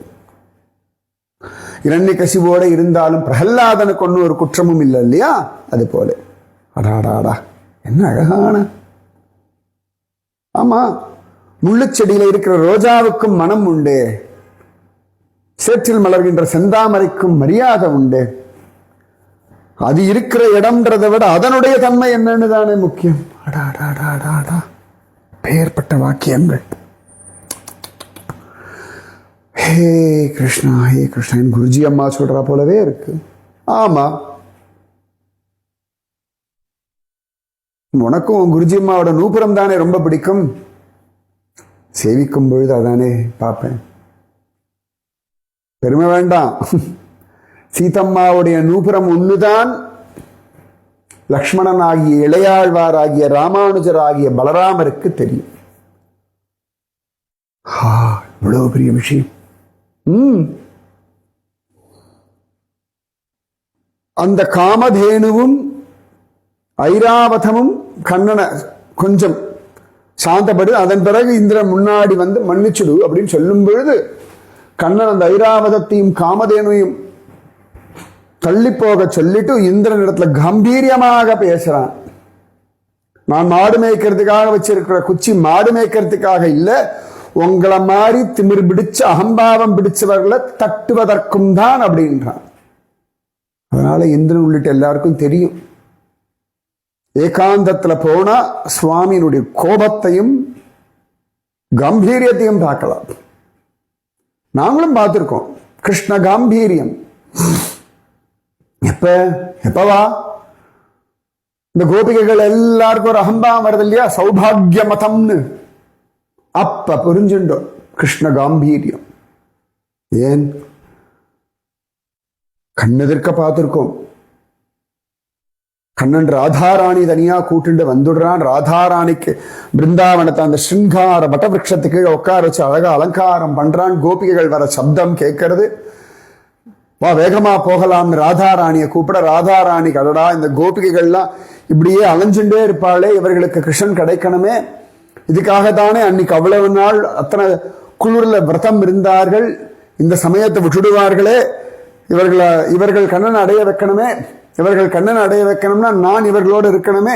இரண்யகசிபோட இருந்தாலும் பிரகல்லாதனுக்கு ஒன்னும் ஒரு குற்றமும் இல்லை இல்லையா? அது போல அடாடாடா என்ன அழகான. ஆமா, முள்ளுச்செடியில இருக்கிற ரோஜாவுக்கும் மனம் உண்டு, சேற்றில் மலர்கின்ற செந்தாமரைக்கும் மரியாதை உண்டு. அது இருக்கிற இடம்ன்றதை விட அதனுடைய தன்மை என்னன்னு தானே முக்கியம். அடாடாடாடாடா, பெயர்பட்ட வாக்கியங்கள். ஹே கிருஷ்ணா, ஹே கிருஷ்ணன் குருஜி அம்மா சொல்றா போலவே இருக்கு. ஆமா, உனக்கும் குருஜி அம்மாவோட நூபுரம் தானே ரொம்ப பிடிக்கும். சேவிக்கும் பொழுது அதானே பார்ப்பேன். பெருமை வேண்டாம், சீதம்மாவுடைய நூபுரம் ஒண்ணுதான் லக்ஷ்மணன் ஆகிய இளையாழ்வார் ஆகிய ராமானுஜர் ஆகிய பலராமருக்கு தெரியும். இவ்வளவு பெரிய விஷயம். அந்த காமதேனுவும் ஐராவதமும் கண்ணனை கொஞ்சம் சாந்தப்படு, அதன் பிறகு இந்திரன் முன்னாடி வந்து மன்னிச்சுடு அப்படின்னு சொல்லும் பொழுது கண்ணன் அந்த ஐராவதத்தையும் காமதேனுவையும் தள்ளி போக சொல்லிட்டு இந்திரன் இடத்துல கம்பீரியமாக பேசுறான். நான் மாடு மேய்க்கிறதுக்காக வச்சிருக்கிற குச்சி மாடு மேய்க்கிறதுக்காக இல்ல, உங்களை மாதிரி திமிர் பிடிச்ச அகம்பாவம் பிடிச்சவர்களை தட்டுவதற்கும் தான் அப்படின்றான். அதனால இந்திரன் உள்ளிட்ட எல்லாருக்கும் தெரியும், ஏகாந்தத்துல போனா சுவாமியினுடைய கோபத்தையும் கம்பீரியத்தையும் பார்க்கலாம். நாங்களும் பார்த்திருக்கோம் கிருஷ்ண காம்பீரியம். எப்பவா இந்த கோபிகைகள் எல்லாருக்கும் ஒரு அகம்பாவம் வருது இல்லையா, சௌபாகிய மதம்னு, அப்ப புரிஞ்சுண்டோம் கிருஷ்ண காம்பீரியம். ஏன் கண்ணெதிர்க்க பார்த்திருக்கோம். கண்ணன் ராதாராணி தனியா கூட்டுண்டு வந்துடுறான். ராதாராணிக்கு பிருந்தாவனத்தை அந்த ஸ்ருங்கார வட்டவிருஷத்துக்கு உட்கார வச்சு அழகா அலங்காரம் பண்றான். கோபிகைகள் வர சப்தம் கேட்கறது. வா வேகமா போகலாம்னு ராதாராணியை கூப்பிட, ராதாராணி கடடா இந்த கோபிகைகள்லாம் இப்படியே அலைஞ்சுட்டே இருப்பாளே, இவர்களுக்கு கிருஷ்ணன் கிடைக்கணுமே, இதுக்காகத்தானே அன்னைக்கு அவ்வளவு நாள் அத்தனை குளிர்ல விரதம் இருந்தார்கள், இந்த சமயத்தை விட்டுடுவார்களே, இவர்கள் கண்ணன் அடைய வைக்கணுமே, இவர்கள் கண்ணன் அடைய வைக்கணும்னா நான் இவர்களோடு இருக்கணுமே,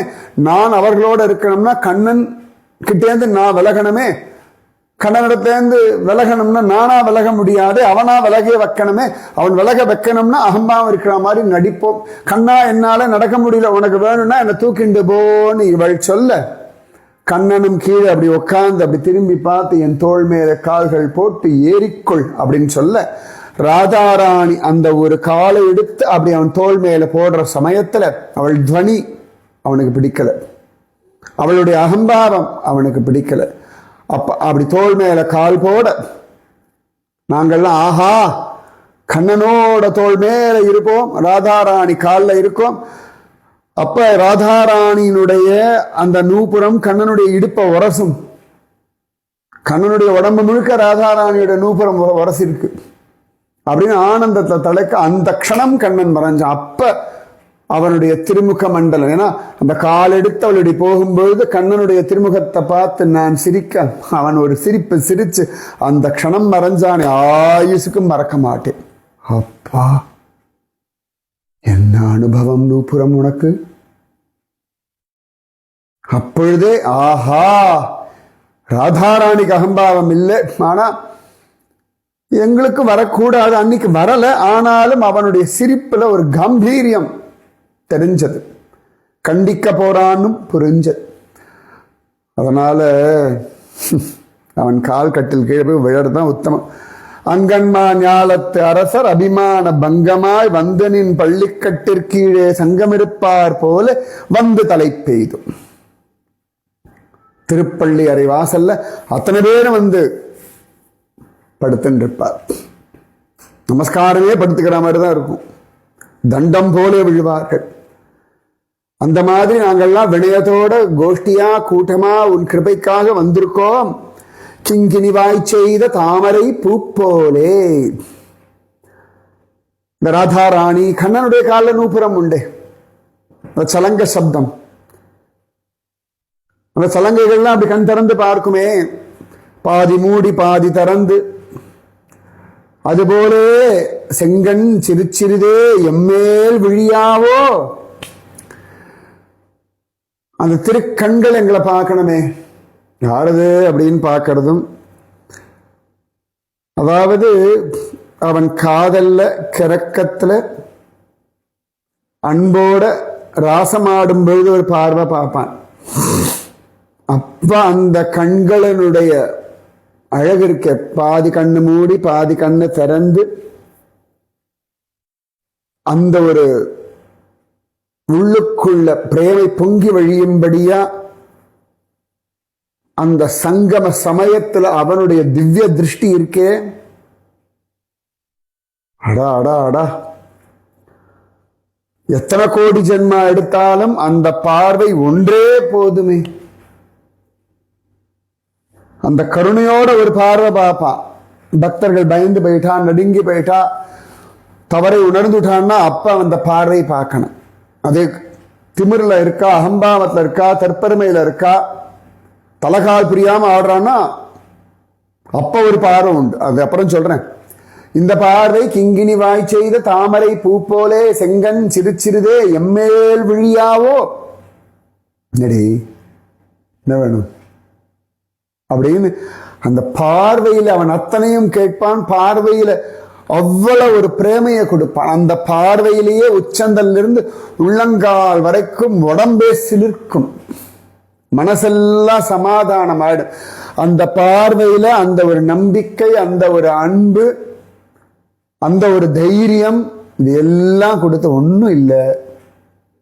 நான் அவர்களோடு இருக்கணும்னா கண்ணன் கிட்டேந்து நான் விலகணுமே, கண்ணனிடத்தேந்து விலகணும்னா நானா விலக முடியாது, அவனா விலகே வைக்கணுமே, அவன் விலக வைக்கணும்னா அகம்பாவம் இருக்கிற மாதிரி நடிப்போம். கண்ணா என்னால நடக்க முடியல, உனக்கு வேணும்னா என்னை தூக்கிண்டு போன்னு இவள் சொல்ல, கண்ணனும் கீழே அப்படி உட்கார்ந்து அப்படி திரும்பி பார்த்து என் தோள் மேல கால்கள் போட்டு ஏறிக்கொள் அப்படின்னு சொல்ல, ராதாராணி அந்த ஒரு காலை எடுத்து அப்படி அவன் தோள் மேல போடுற சமயத்துல அவள் துவனி அவனுக்கு பிடிக்கல, அவளுடைய அகம்பாவம் அவனுக்கு பிடிக்கல. அப்படி தோள் மேல கால் போட நாங்கள்லாம் ஆஹா கண்ணனோட தோள் மேல இருப்போம், ராதாராணி காலில் இருக்கோம். அப்ப ராதாராணியினுடைய அந்த நூபுரம் கண்ணனுடைய இடுப்பை உரசும், கண்ணனுடைய உடம்பு முழுக்க ராதாராணியோட நூபுரம் உரசிருக்கு அப்படின்னு ஆனந்தத்தை தலைக்க அந்த க்ஷணம் கண்ணன் மறைஞ்சான். அப்ப அவனுடைய திருமுக மண்டலம், ஏன்னா அந்த கால் எடுத்து அவளுடைய போகும்பொழுது கண்ணனுடைய திருமுகத்தை பார்த்து நான் சிரிக்க, அவன் ஒரு சிரிப்பு சிரிச்சு அந்த க்ஷணம் மறைஞ்சானே, ஆயுசுக்கும் மறக்க மாட்டேன். அப்பா என்ன அனுபவம் நூபுரம் உனக்கு. அப்பொழுதே ஆஹா ராதாராணிக்கு அகம்பாவம் இல்லை, ஆனா எங்களுக்கு வரக்கூடாது, அன்னைக்கு வரல, ஆனாலும் அவனுடைய சிரிப்புல ஒரு கம்பீரியம் தெரிஞ்சது, கண்டிக்க போறான்னு புரிஞ்சது. அதனால அவன் கால் கட்டில் கீழே போய் விழறதுதான் உத்தமம். அங்கன்மா ஞாலத்து அரசர் அபிமான பங்கமாய் வந்தனின் பள்ளிக்கட்டிற்கீழே சங்கமிருப்பார் போல வந்து தலை பெய்தும். திருப்பள்ளி அறை வாசல்ல அத்தனை பேரும் வந்து படுத்துன்னு இருப்பார். நமஸ்காரமே படுத்துக்கிற மாதிரி தான் இருக்கும், தண்டம் போல விழுவார்கள். அந்த மாதிரி நாங்கள்லாம் வினயத்தோட கோஷ்டியா கூட்டமா உன் கிருபைக்காக வந்திருக்கோம். கிங்கினிவாய் செய்த தாமரை பூ போலே. இந்த ராதாராணி கண்ணனுடைய காலில் நூபுரம் உண்டு, அந்த சலங்க சப்தம், அந்த சலங்கைகள்லாம் அப்படி கண் திறந்து பார்க்குமே, பாதி மூடி பாதி திறந்து. அதுபோலே செங்கண் சிறுச்சிறிதே எம்மேல் விழியாவோ. அந்த திருக்கண்கள் எங்களை பார்க்கணுமே, யாரது அப்படின்னு பார்க்கறதும், அதாவது அவன் காதல்ல கிறக்கத்துல அன்போட ராசமாடும் பொழுது ஒரு பார்வை பார்ப்பான். அப்ப அந்த கண்களினுடைய அழகு இருக்க, பாதி கண்ணு மூடி பாதி கண்ணு திறந்து அந்த ஒரு உள்ளுக்குள்ள பிரேமை பொங்கி வழியும்படியா அந்த சங்கம சமயத்துல அவனுடைய திவ்ய திருஷ்டி இருக்கே, அடா அடா அடா, எத்தனை கோடி ஜென்மா எடுத்தாலும் அந்த பார்வை ஒன்றே போதுமே. அந்த கருணையோட ஒரு பார்வை பார்ப்பான். பக்தர்கள் பயந்து போயிட்டா, நடுங்கி போயிட்டா, தவறை உணர்ந்துட்டான்னா அப்ப அந்த பார்வை பார்க்கணும். அது திமிரில் இருக்கா, அகம்பாவத்தில் இருக்கா, தற்பெருமையில இருக்கா, தலகால் புரியாம ஆடுறான்னா அப்ப ஒரு பார்வை உண்டு. அது அப்புறம் சொல்றேன். இந்த பார்வை கிங்கினி வாய் செய்த தாமரை பூ போலே செங்கன் சிறுச்சிறுதே எம்மேல் விழியாவோ. என்ன வேணும் அப்படின்னு அந்த பார்வையில் அவன் அத்தனையும் கேட்பான். பார்வையில அவ்வளவு ஒரு பிரேமையை கொடுப்பான். அந்த பார்வையிலேயே உச்சந்தலிருந்து உள்ளங்கால் வரைக்கும் உடம்பே சிலிர்க்கும், மனசெல்லாம் சமாதானம் ஆயிடும். அந்த பார்வையில அந்த ஒரு நம்பிக்கை, அந்த ஒரு அன்பு, அந்த ஒரு தைரியம், இது எல்லாம் கொடுத்து ஒன்றும் இல்லை,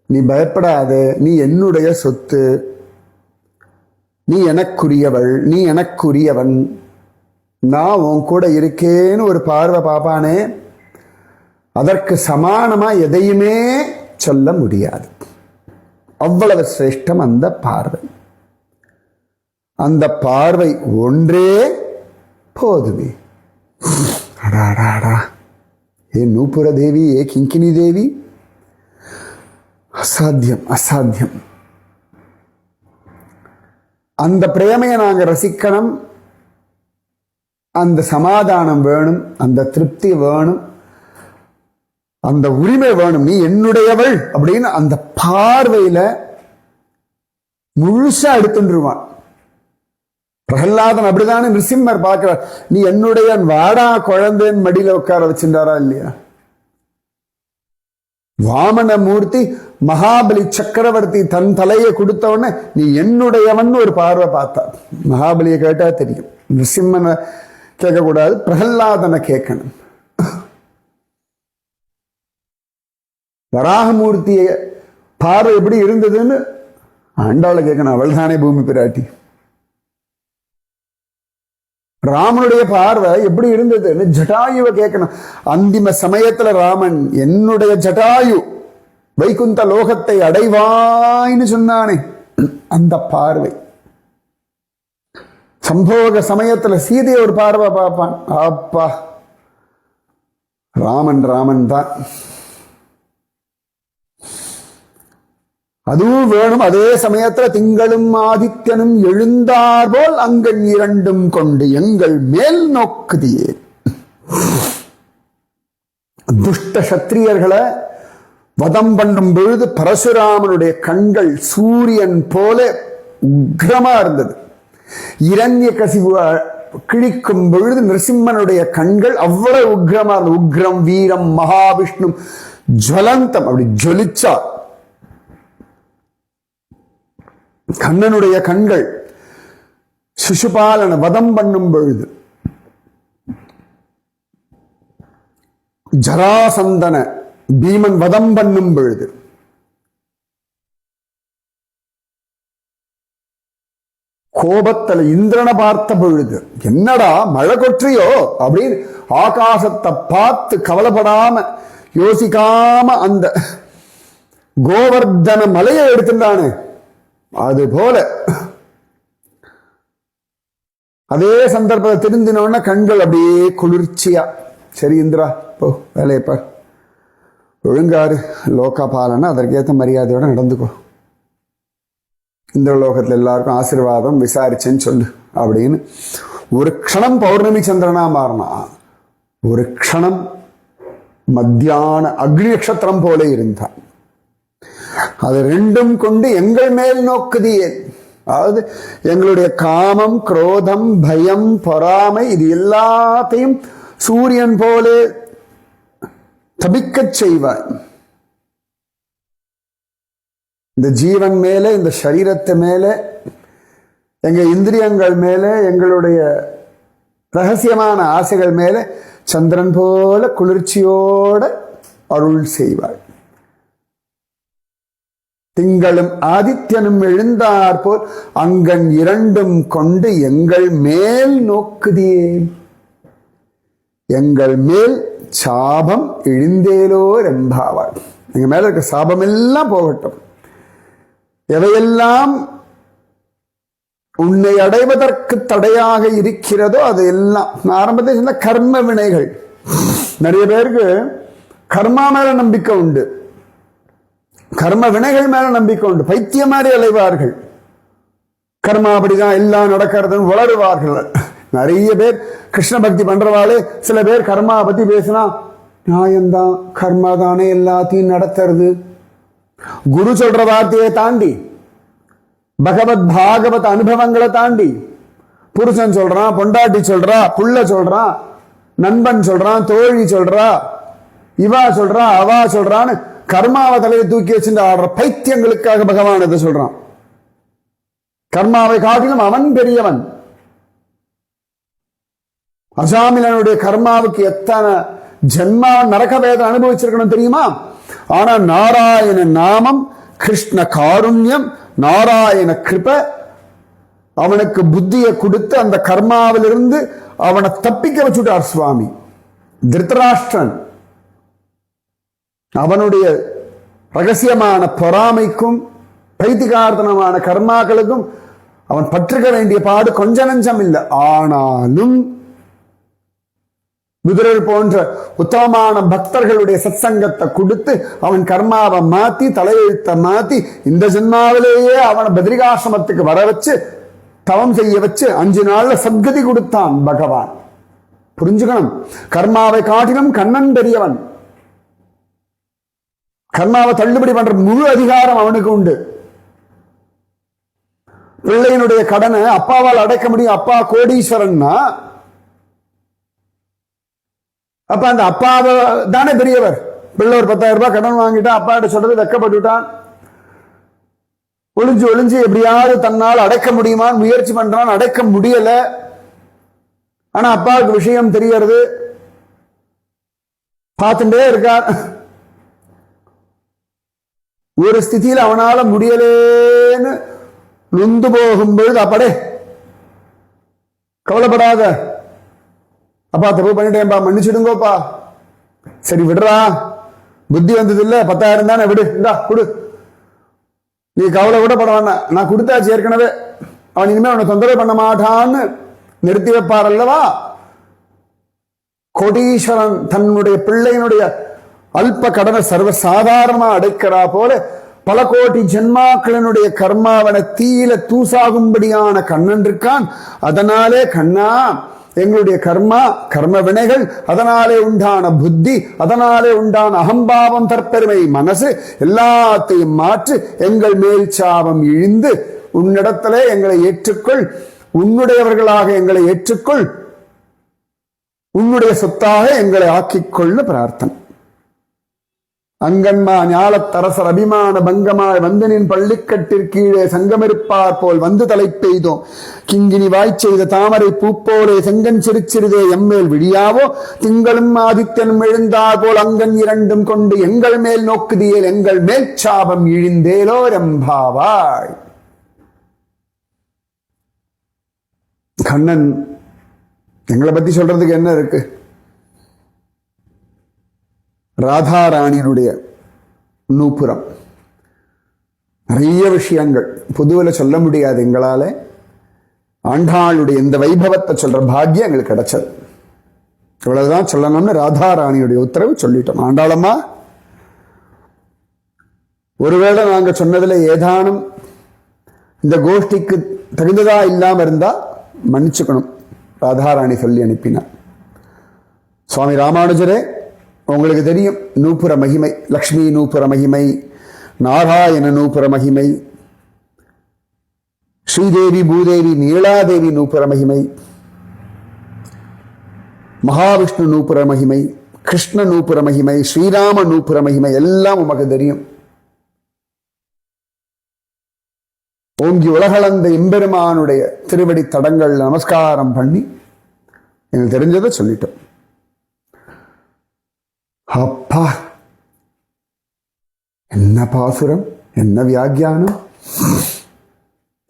நீ பயப்படாத, நீ என்னுடைய சொத்து, நீ எனக்குரியவள், நீ எனக்குரியவன், நான் உன் கூட இருக்கேன்னு ஒரு பார்வை பாப்பானே, அதற்கு சமானமா எதையுமே சொல்ல முடியாது. அவ்வளவு சிரேஷ்டம் அந்த பார்வை. அந்த பார்வை ஒன்றே போதுமே. ஏ நூபுர தேவி, ஏ கிங்கினி தேவி, அசாத்தியம் அசாத்தியம். அந்த பிரேமையை நாங்க ரசிக்கணும். அந்த சமாதானம் வேணும், அந்த திருப்தி வேணும், அந்த உரிமை வேணும். நீ என்னுடையவள் அப்படின்னு அந்த பார்வையில முழுசா எடுத்துருவான். பிரகலாதன் அப்படிதானே நிருசிம்மர் பார்க்கிறார். நீ என்னுடைய வாடா குழந்தைன் மடியில உட்கார வச்சிருந்தாரா இல்லையா? வாமன மூர்த்தி மகாபலி சக்கரவர்த்தி தன் தலையை கொடுத்த உடனே நீ என்னுடையவன் ஒரு பார்வை பார்த்தார். மகாபலியை கேட்டா தெரியும். நிருசிம்மனை கேட்கக்கூடாது, பிரகலாதனை கேட்கணும். வராகமூர்த்திய பார்வை எப்படி இருந்ததுன்னு ஆண்டாளை கேட்கணும். அவள் தானே பூமி பிராட்டி. ராமனுடைய பார்வை எப்படி இருந்ததுன்னு ஜட்டாயுவை கேட்கணும். அந்திம சமயத்துல ராமன் என்னுடைய ஜட்டாயு வைகுந்த லோகத்தை அடைவாய்னு சொன்னானே, அந்த பார்வை. சம்போக சமயத்துல சீதையை ஒரு பார்வை பார்ப்பான். அப்பா, ராமன் ராமன் தான். அதுவும் வேணும். அதே சமயத்துல திங்களும் ஆதித்யனும் எழுந்தார் போல் அங்கள் இரண்டும் கொண்டு எங்கள் மேல் நோக்குதியே. துஷ்ட சத்திரியர்களை வதம் பண்ணும் பொழுது பரசுராமனுடைய கண்கள் சூரியன் போல உக்ரமா இருந்தது. இரண்ய கசிவு கிழிக்கும் பொழுது நரசிம்மனுடைய கண்கள் அவ்வளவு உக்ரமா இருந்தது. உக்ரம் வீரம் மகாவிஷ்ணு ஜுவலந்தம், அப்படி ஜொலிச்சா. கண்ணனுடைய கண்கள் சிசுபாலன வதம் பண்ணும் பொழுது, ஜராசந்தன பீமன் வதம் பண்ணும் பொழுது, கோபத்தில் இந்திரனை பார்த்த பொழுது, என்னடா மழை கொற்றியோ அப்படின்னு ஆகாசத்தை பார்த்து கவலைப்படாம யோசிக்காம அந்த கோவர்தன மலையை எடுத்துட்டானே, அது போல அதே சந்தர்ப்பத்தை திருந்தினோன்னா கண்கள் அப்படியே குளிர்ச்சியா. சரி இந்திரா, போ வேலையை பார், ஒழுங்காரு, லோகபாலனா அதற்கேற்ற மரியாதையோட நடந்துக்கோ, இந்த லோகத்துல எல்லாருக்கும் ஆசீர்வாதம் விசாரிச்சேன்னு சொல்லு அப்படின்னு ஒரு க்ஷணம் பௌர்ணமி சந்திரனா மாறினா, ஒரு க்ஷணம் மத்தியான அக்னி நட்சத்திரம் போல இருந்தான். அது ரெண்டும் கொண்டு எங்கள் மேல் நோக்குதியே. அதாவது எங்களுடைய காமம், குரோதம், பயம், பொறாமை, இது எல்லாத்தையும் சூரியன் போல தபிக்கச் செய்வாய். இந்த ஜீவன் மேல, இந்த சரீரத்து மேல, எங்க இந்திரியங்கள் மேல, எங்களுடைய ரகசியமான ஆசைகள் மேல சந்திரன் போல குளிர்ச்சியோட அருள் செய்வாய். திங்களும் ஆதித்யனும் எழுந்தார் போல் அங்கன் இரண்டும் கொண்டு எங்கள் மேல் நோக்குதியே. எங்கள் மேல் சாபம் இழிந்தேலோ ரெம்பாவாள். எங்க மேல இருக்க சாபம் எல்லாம் போகட்டும். எவையெல்லாம் உன்னை அடைவதற்கு தடையாக இருக்கிறதோ அது எல்லாம், நான் ஆரம்பத்தில் சொன்ன கர்ம வினைகள். நிறைய பேருக்கு கர்மா மேல நம்பிக்கை உண்டு, கர்ம வினைகள் மேல நம்பிக்கை உண்டு. பைத்திய மாதிரி அலைவார்கள். கர்மா அப்படிதான் எல்லாம் நடக்கிறதுன்னு வளருவார்கள். நிறைய பேர் கிருஷ்ண பக்தி பண்றவாளே சில பேர் கர்மா பத்தி பேசினா, நியாயம்தான், கர்மா தானே எல்லாத்தையும் நடத்துறது. குரு சொல்ற வார்த்தையை தாண்டி, பகவத் பாகவத் அனுபவங்களை தாண்டி, புருஷன் சொல்றான், பொண்டாட்டி சொல்றா, புள்ள சொல்றான், நண்பன் சொல்றான், தோழி சொல்றா, இவா சொல்றா, அவா சொல்றான்னு கர்மாவை தலையை தூக்கி வச்சுட்டு ஆடுற பைத்தியங்களுக்காக பகவான் இதை சொல்றான். கர்மாவை காட்டிலும் அவன் பெரியவன். அஜாமிலனுடைய கர்மாவுக்கு எத்தனை ஜென்மா நரக வேதனை அனுபவிச்சிருக்கணும் தெரியுமா? ஆனா நாராயண நாமம், கிருஷ்ண காருண்யம், நாராயண கிருப அவனுக்கு புத்தியை கொடுத்து அந்த கர்மாவிலிருந்து அவனை தப்பிக்க வச்சுட்டார் சுவாமி. திருதராஷ்டிரன் அவனுடைய ரகசியமான பொறாமைக்கும் பைத்திகார்த்தனமான கர்மாக்களுக்கும் அவன் பற்றுக்க வேண்டிய பாடு கொஞ்ச நஞ்சம் இல்லை. ஆனாலும் விதுரர் போன்ற உத்தமமான பக்தர்களுடைய சத்சங்கத்தை கொடுத்து அவன் கர்மாவை மாத்தி தலையெழுத்த மாத்தி இந்த ஜென்மாவிலேயே அவனை பத்ரிகாசிரமத்துக்கு வர வச்சு தவம் செய்ய வச்சு 5 நாள்ல சத்கதி கொடுத்தான் பகவான். புரிஞ்சுக்கணும், கர்மாவை காட்டிலும் கண்ணன் பெரியவன். கர்மாவை தள்ளுபடி பண்ற முழு அதிகாரம் அவனுக்கு உண்டு. பிள்ளையினுடைய கடனை அப்பாவால் அடைக்க முடியும். அப்பா கோடீஸ்வரன்னா அப்ப அந்த அப்பாவை தானே பெரியவர். பிள்ளை ஒரு 10,000 ரூபாய் கடன் வாங்கிட்டா அப்பா கிட்ட சொல்றது வெக்கப்பட்டுட்டான். ஒளிஞ்சு ஒளிஞ்சு எப்படியாவது தன்னால் அடைக்க முடியுமான்னு முயற்சி பண்றான், அடைக்க முடியல. ஆனா அப்பாவுக்கு விஷயம் தெரியறது, பார்த்துட்டே இருக்கார். ஒரு ஸ்திதியில் அவனால முடியலேன்னு நொந்து போகும்பொழுது அப்படே கவலைப்படாத, அப்பா தப்பு பண்ணிட்டேன்பா, மன்னிச்சிடுங்கோப்பா. சரி விடுறா, புத்தி வந்தது இல்ல, 10,000 தானே, விடு, இந்தா குடு, நீ கவலை கூட பட வேண்டாம், நான் கொடுத்தாச்சு ஏற்கனவே, அவன் இனிமே அவனை தொந்தரவு பண்ண மாட்டான்னு நிறுத்தி வைப்பார் அல்லவா. கோடீஸ்வரன் தன்னுடைய பிள்ளையினுடைய அல்ப கடனை சர்வசாதாரணமா அடைக்கிறா போல பல கோடி ஜென்மாக்களினுடைய கர்மாவன தீயில தூசாகும்படியான கண்ணன் இருக்கான். அதனாலே கண்ணா, எங்களுடைய கர்ம வினைகள், அதனாலே உண்டான புத்தி, அதனாலே உண்டான அகம்பாவம், தற்பெருமை மனசு எல்லாத்தையும் மாற்றி எங்கள் மேல் சாபம் இழிந்து உன்னிடத்திலே எங்களை ஏற்றுக்கொள், உன்னுடையவர்களாக எங்களை ஏற்றுக்கொள், உன்னுடைய சொத்தாக எங்களை ஆக்கிக்கொள்ள பிரார்த்தனை. அங்கன்மா ஞாலத்தரசர் அபிமான பங்கமாய் வந்தனின் பள்ளிக்கட்டிற்கீழே சங்கமிருப்பார் போல் வந்து தலை பெய்தோம். கிங்கினி வாய்ச்செய்த தாமரை பூப்போலே செங்கன் சிறுச்சிறிதே எம்மேல் விழியாவோ. திங்களும் ஆதித்யனும் எழுந்தார் போல் அங்கன் 2 கொண்டு எங்கள் மேல் நோக்குதியேல் எங்கள் மேல் சாபம் இழிந்தேலோ ரம்பாவாய். கண்ணன் எங்களை பத்தி சொல்றதுக்கு என்ன இருக்கு? ராதாராணியினுடைய நூபுரம், நிறைய விஷயங்கள் பொதுவில் சொல்ல முடியாது எங்களால. ஆண்டாளுடைய இந்த வைபவத்தை சொல்ற பாக்கியம் எங்களுக்கு கிடைச்சது. இவ்வளவுதான் சொல்லணும்னு ராதாராணியுடைய உத்தரவு சொல்லிட்டோம். ஆண்டாளம்மா, ஒருவேளை நாங்க சொன்னதுல ஏதானும் இந்த கோஷ்டிக்கு தகுந்ததா இல்லாம இருந்தா மன்னிச்சுக்கணும். ராதாராணி சொல்லி அனுப்பினார். சுவாமி ராமானுஜரே, உங்களுக்கு தெரியும் நூபுர மகிமை, லக்ஷ்மி நூபுர மகிமை, நாராயண நூபுர மகிமை, ஸ்ரீதேவி பூதேவி நீலாதேவி நூபுர மகிமை, மகாவிஷ்ணு நூபுர மகிமை, கிருஷ்ண நூபுர மகிமை, ஸ்ரீராம நூபுர மகிமை எல்லாம் உமக்கு தெரியும். ஓங்கி உலகளந்த எம்பெருமானுடைய திருவடி தடங்கள் நமஸ்காரம் பண்ணி எங்களுக்கு தெரிஞ்சதை சொல்லிட்டோம். அப்பா, என்ன பாசுரம், என்ன வியாக்கியானம்!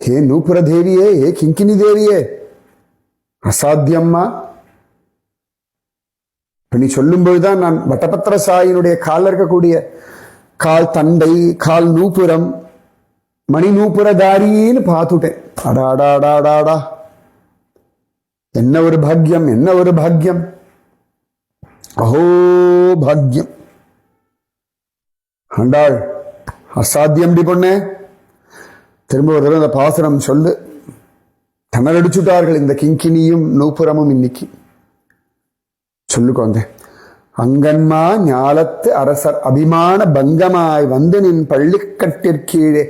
ஹே நூபுர தேவியே, ஹே கிங்கினி தேவியே, அசாத்தியம்மா. நீ சொல்லும்போதுதான் நான் வட்டபத்திர சாயினுடைய காலில் இருக்கக்கூடிய கால் தண்டை, கால் நூபுரம், மணி நூபுரதாரின்னு பார்த்துட்டேன். அடாடாடாடாடா, என்ன ஒரு பாக்யம், என்ன ஒரு பாக்யம்! அஹோ பாக்யம்! ஆண்டாள் அசாத்தியம் பொண்ணே, திரும்ப ஒரு தடவை இந்த பாசுரம் சொல்லு. தணரடிச்சுட்டார்கள் இந்த கிங்கினியும் நூபுரமும். இன்னைக்கு சொல்லுக்கோங்க. அங்கன்மா ஞாலத்து அரசர் அபிமான பங்கமாய் வந்து நின் பள்ளிக்கட்டிற்கீழே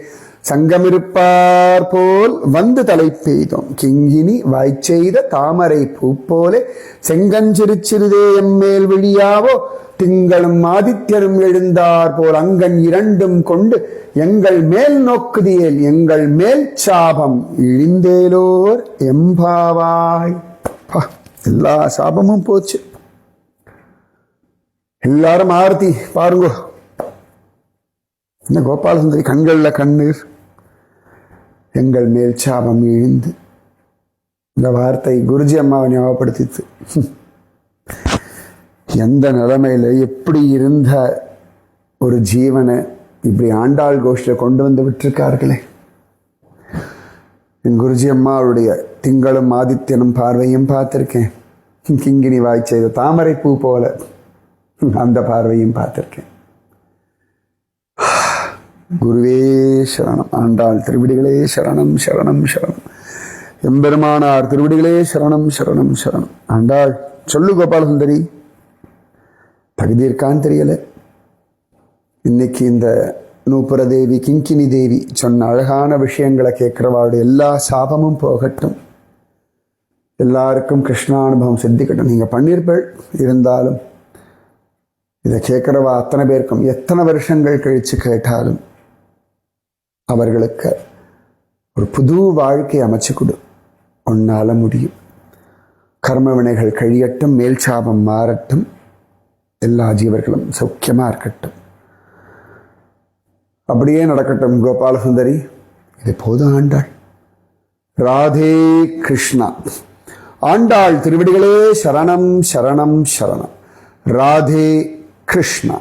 சங்கமிருப்பார் போல் வந்து தலை பெய்தோம். கிங்கினி வாய்ச்செய்த தாமரை பூப்போலே செங்கஞ்சிறுச்சிறுதே எம்மேல் விழியாவோ. திங்களும் ஆதித்யரும் எழுந்தார் போல் அங்கன் 2 கொண்டு எங்கள் மேல் நோக்குதியேல் எங்கள் மேல் சாபம் இழிந்தேலோர் எம்பாவாய். எல்லா சாபமும் போச்சு. எல்லாரும் ஆர்த்தி பாருங்க. என்ன கோபாலசுந்தரி கண்கள்ல கண்ணீர். எங்கள் மேல் சாபம் இழிந்து, இந்த வார்த்தை குருஜி அம்மாவை ஞாபகப்படுத்தித்து. எந்த நிலைமையில எப்படி இருந்த ஒரு ஜீவனை இப்படி ஆண்டாள் கோஷ்டியை கொண்டு வந்து விட்டிருக்கார்களே. என் குருஜி அம்மாவுடைய திங்களும் ஆதித்யனும் பார்வையும் பார்த்திருக்கேன். கிங்கினி வாய் செய்த தாமரை பூ போல அந்த பார்வையும் பார்த்திருக்கேன். குருவே சரணம். ஆண்டாள் திருவிடிகளே சரணம் சரணம் சரணம். எம்பெருமானார் திருவிடிகளே சரணம் சரணம் சரணம். ஆண்டாள் சொல்லு கோபால சுந்தரி, தகுதி இருக்கான்னு தெரியல. இன்னைக்கு இந்த நூப்புர தேவி கிங்கினி தேவி சொன்ன அழகான விஷயங்களை கேட்கிறவாளுடைய எல்லா சாபமும் போகட்டும், எல்லாருக்கும் கிருஷ்ணானுபவம் சித்திக்கட்டும். நீங்க பண்ணிருப்பீள், இருந்தாலும் இதை கேட்கிறவா அத்தனை பேருக்கும் எத்தனை வருஷங்கள் கழிச்சு கேட்டாலும் அவர்களுக்கு ஒரு புது வாழ்க்கை அமைச்சு கொடு. உன்னால முடியும். கர்ம வினைகள் கழியட்டும், மேல் சாபம் மாறட்டும், எல்லா ஜீவர்களும் சௌக்கியமா இருக்கட்டும். அப்படியே நடக்கட்டும் கோபால சுந்தரி. இது போதும் ஆண்டாள். ராதே கிருஷ்ணா. ஆண்டாள் திருவடிகளே சரணம் சரணம் சரணம். ராதே கிருஷ்ணா.